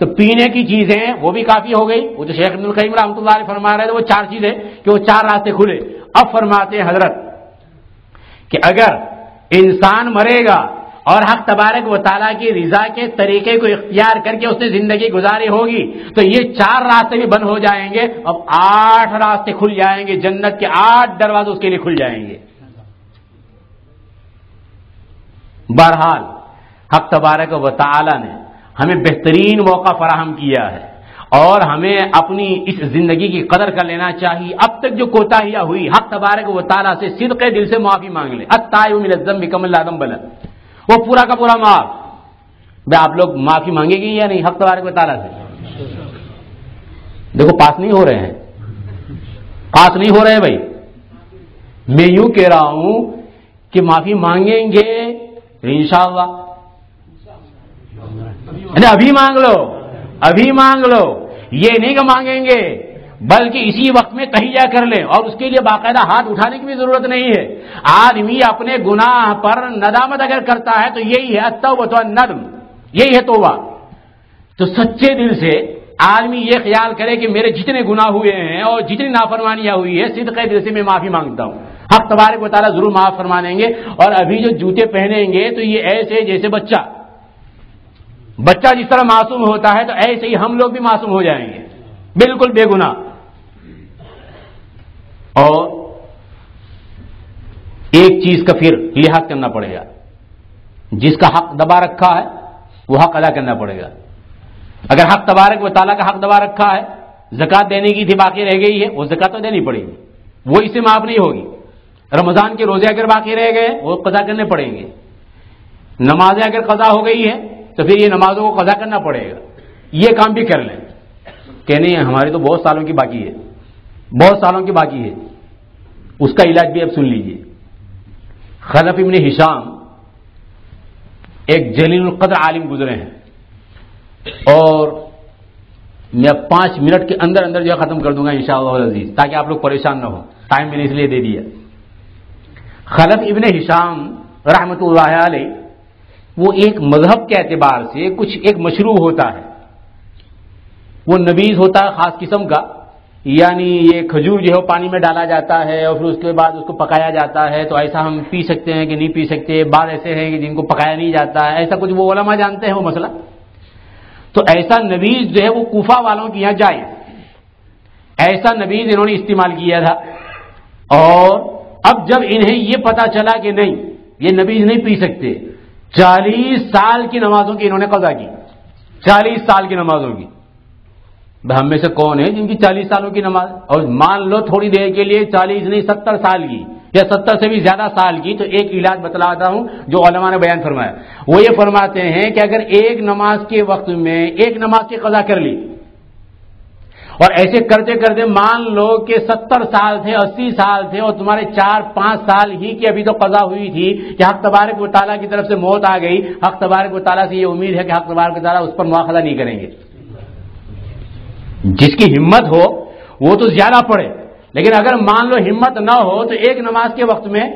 تو پینے کی چیزیں وہ بھی کافی ہو گئی، وہ تو شیخ ابن القیم رحمۃ اللہ علیہ فرما رہے تھے وہ 4 چیزیں کہ وہ 4 راستے کھلے۔ اب فرماتے ہیں حضرت کہ اگر انسان مرے گا اور حق تبارک و تعالیٰ کی رضا کے طریقے کو اختیار کر کے اس نے زندگی گزاری ہوگی تو یہ 4 راستے بھی بند ہو جائیں گے، اب 8 راستے کھل جائیں گے، جنت کے 8 دروازے اس کے لیے کھل جائیں گے۔ بہرحال حق تبارک و تعالیٰ نے ہمیں بہترین موقع فراہم کیا ہے، اور ہمیں اپنی اس زندگی کی قدر کر لینا چاہیے۔ اب تک جو کوتاہیاں ہوئی حق تبارک و تعالیٰ سے صدق دل سے معافی مانگ لیں۔ التائب من الذنب کمن لا ذنب له، وہ پورا کا پورا معاف۔ بھائی آپ لوگ معافی مانگے گی یا نہیں حق تبارک و تعالیٰ سے؟ دیکھو پاس نہیں ہو رہے ہیں، پاس نہیں ہو رہے بھائی۔ میں یوں کہہ رہا ہوں کہ معافی مانگیں گے انشاءاللہ، ابھی مانگ لو، ابھی مانگ لو، یہ نہیں کہ مانگیں گے بلکہ اسی وقت میں تہیہ کر لیں، اور اس کے لیے باقاعدہ ہاتھ اٹھانے کی بھی ضرورت نہیں ہے۔ آدمی اپنے گناہ پر ندامت اگر کرتا ہے تو یہی ہے التوبۃ والندم، یہی ہے توبہ۔ تو سچے دل سے آدمی یہ خیال کرے کہ میرے جتنے گناہ ہوئے ہیں اور جتنی نافرمانیاں ہوئی ہے صدق دل سے میں معافی مانگتا ہوں، حق تبارک و تعالیٰ ضرور معاف فرما دیں گے۔ اور ابھی جو جوتے پہنیں گے تو یہ ایسے جیسے بچہ جس طرح معصوم ہوتا ہے تو ایسے ہی ہم لوگ بھی معصوم ہو جائیں گے، بالکل بے گناہ. اور ایک چیز کا پھر لحاظ کرنا پڑے گا، جس کا حق دبا رکھا ہے وہ حق ادا کرنا پڑے گا. اگر حق تبارک و تعالیٰ کا حق دبا رکھا ہے، زکات دینے کی تھی باقی رہ گئی ہے، وہ زکات تو دینی پڑے گی، وہ اس سے معاف نہیں ہوگی. رمضان کے روزے اگر باقی رہ گئے وہ قضا کرنے پڑیں گے. نمازیں اگر قضا ہو گئی ہے تو پھر یہ نمازوں کو قضا کرنا پڑے گا. یہ کام بھی کر لیں کہ نہیں ہماری تو بہت سالوں کی باقی ہے، بہت سالوں کی باقی ہے. اس کا علاج بھی اب سن لیجئے. خلف ابن ہشام ایک جلیل القدر عالم گزرے ہیں، اور میں 5 منٹ کے اندر اندر جو ہے ختم کر دوں گا انشاءاللہ العزیز، تاکہ آپ لوگ پریشان نہ ہو. ٹائم میں نے اس لیے دے دیا. خلف ابن ہشام رحمۃ اللہ علیہ وہ ایک مذہب کے اعتبار سے کچھ ایک مشروب ہوتا ہے، وہ نبیذ ہوتا ہے خاص قسم کا، یعنی یہ کھجور جو ہے پانی میں ڈالا جاتا ہے اور پھر اس کے بعد اس کو پکایا جاتا ہے. تو ایسا ہم پی سکتے ہیں کہ نہیں پی سکتے، بعض ایسے ہیں کہ جن کو پکایا نہیں جاتا ہے، ایسا کچھ وہ علماء جانتے ہیں وہ مسئلہ. تو ایسا نبیذ جو ہے وہ کوفہ والوں کے یہاں جائز، ایسا نبیذ انہوں نے استعمال کیا تھا. اور اب جب انہیں یہ پتا چلا کہ نہیں یہ نبیذ نہیں پی سکتے، 40 سال کی نمازوں کی انہوں نے قضا کی. 40 سال کی نمازوں کی. ہم میں سے کون ہے جن کی 40 سالوں کی نماز، اور مان لو تھوڑی دیر کے لیے 40 نہیں 70 سال کی یا 70 سے بھی زیادہ سال کی. تو ایک علاج بتلاتا ہوں جو علماء نے بیان فرمایا. وہ یہ فرماتے ہیں کہ اگر ایک نماز کے وقت میں ایک نماز کی قضا کر لی، اور ایسے کرتے کرتے مان لو کہ 70 سال تھے 80 سال تھے اور تمہارے 4-5 سال ہی کی ابھی تو قضا ہوئی تھی کہ حق تبارک و تعالیٰ کی طرف سے موت آ گئی، حق تبارک و تعالیٰ سے یہ امید ہے کہ حق تبارک و تعالیٰ اس پر مواخذہ نہیں کریں گے. جس کی ہمت ہو وہ تو زیادہ پڑھے، لیکن اگر مان لو ہمت نہ ہو تو ایک نماز کے وقت میں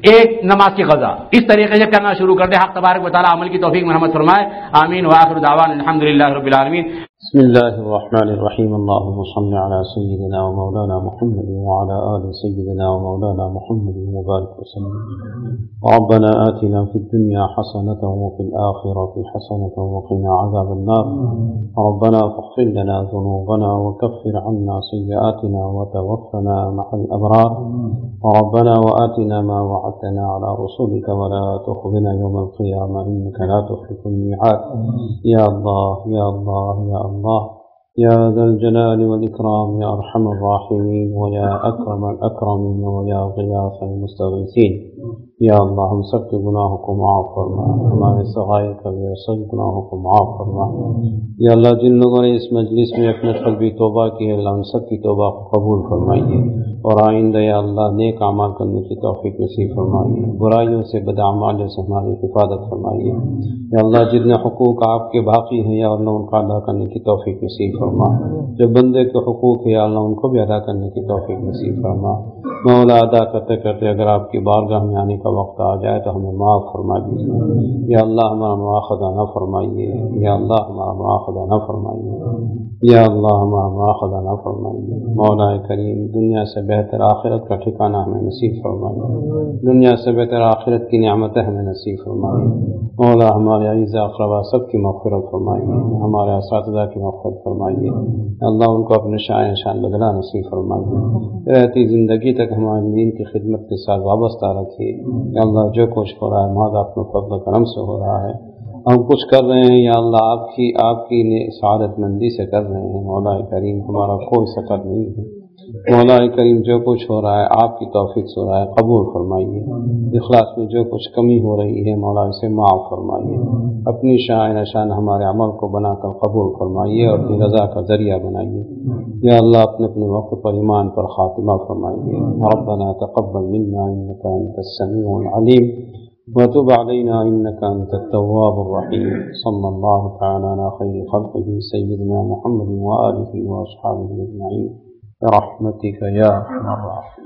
ایک نماز کی قضا اس طریقے سے کرنا شروع کر دے. حق تبارک و تعالیٰ عمل کی توفیق مرحمت فرمائے. آمین وآخر دعوانا الحمدللہ رب العالمین. بسم الله الرحمن الرحيم. اللهم صل على سيدنا ومولانا محمد وعلى آل سيدنا ومولانا محمد وبارك وسلم. ربنا آتنا في الدنيا حسنة وفي الآخرة حسنة وقنا عذاب النار. ربنا فاغفر لنا ذنوبنا وكفر عنا سيئاتنا وتوفنا مع الأبرار. ربنا وآتنا ما وعدتنا على رسولك ولا تخزنا يوم القيامة إنك لا تخلف الميعاد. يا الله يا الله يا الله يا ذا الجلال والإكرام يا أرحم الراحمين ويا أكرم الأكرمين ويا غياث المستغيثين. یا اللہ ہم سب کے گناہوں کو معاف فرما، ہمارے صغائر کبیرہ سب گناہوں کو معاف فرما. یا اللہ جن لوگوں نے اس مجلس میں اپنے قلبی توبہ کی ہے اللہ ان سب کی توبہ کو قبول فرمائیے، اور آئندہ یا اللہ نیک اعمال کرنے کی توفیق نصیب فرمائیے، برائیوں سے بد اعمالیوں سے ہماری حفاظت فرمائیے. یا اللہ جتنے حقوق آپ کے باقی ہیں یا اللہ ان کا ادا کرنے کی توفیق نصیب فرما، جو بندے کے حقوق ہے یا اللہ ان کو بھی ادا کرنے کی توفیق نصیب فرما. مولا ادا کرتے کرتے اگر آپ کی بارگاہ میں آنے کا وقت آ جائے تو ہمیں معاف فرما دیجیے. یا اللہ ہمارا مواخذہ نہ فرمائیے، یا اللہ ہمارا مواخذہ نہ فرمائیے، یا اللہ ہمارا مواخذہ نہ فرمائیے. مولا کریم دنیا سے بہتر آخرت کا ٹھکانہ ہمیں نصیب فرمائیے، دنیا سے بہتر آخرت کی نعمتیں ہمیں نصیب فرمائیے. مولا ہمارے عزیز اقربا سب کی مغفرت فرمائیے، ہمارے اساتذہ کی مغفرت فرمائیے. اللہ ان کو اپنے شان بدلہ نصیب فرمائیے، رہتی زندگی تک ہمارے دین کی خدمت کے ساتھ وابستہ رکھیے. یا اللہ جو کچھ ہو رہا ہے ماذا اپنے فضل و کرم سے ہو رہا ہے، ہم کچھ کر رہے ہیں یا اللہ آپ کی سعادت مندی سے کر رہے ہیں. مولا کریم ہمارا کوئی سفر نہیں ہے. مولا کریم جو کچھ ہو رہا ہے آپ کی توفیق سے ہو رہا ہے، قبول فرمائیے. اخلاص میں جو کچھ کمی ہو رہی ہے مولا اسے معاف فرمائیے. اپنی شان ہمارے عمل کو بنا کر قبول فرمائیے اور اپنی رضا کا ذریعہ بنائیے. یا اللہ اپنے وقت پر ایمان پر خاتمہ فرمائیے. ربنا تقبل منا انك انت السميع العليم وتب علينا انك انت التواب الرحيم. صلى الله تعالى على خير خلقه سيدنا محمد وآله واصحابه اجمعين برحمتك يا ارحم الراحمين.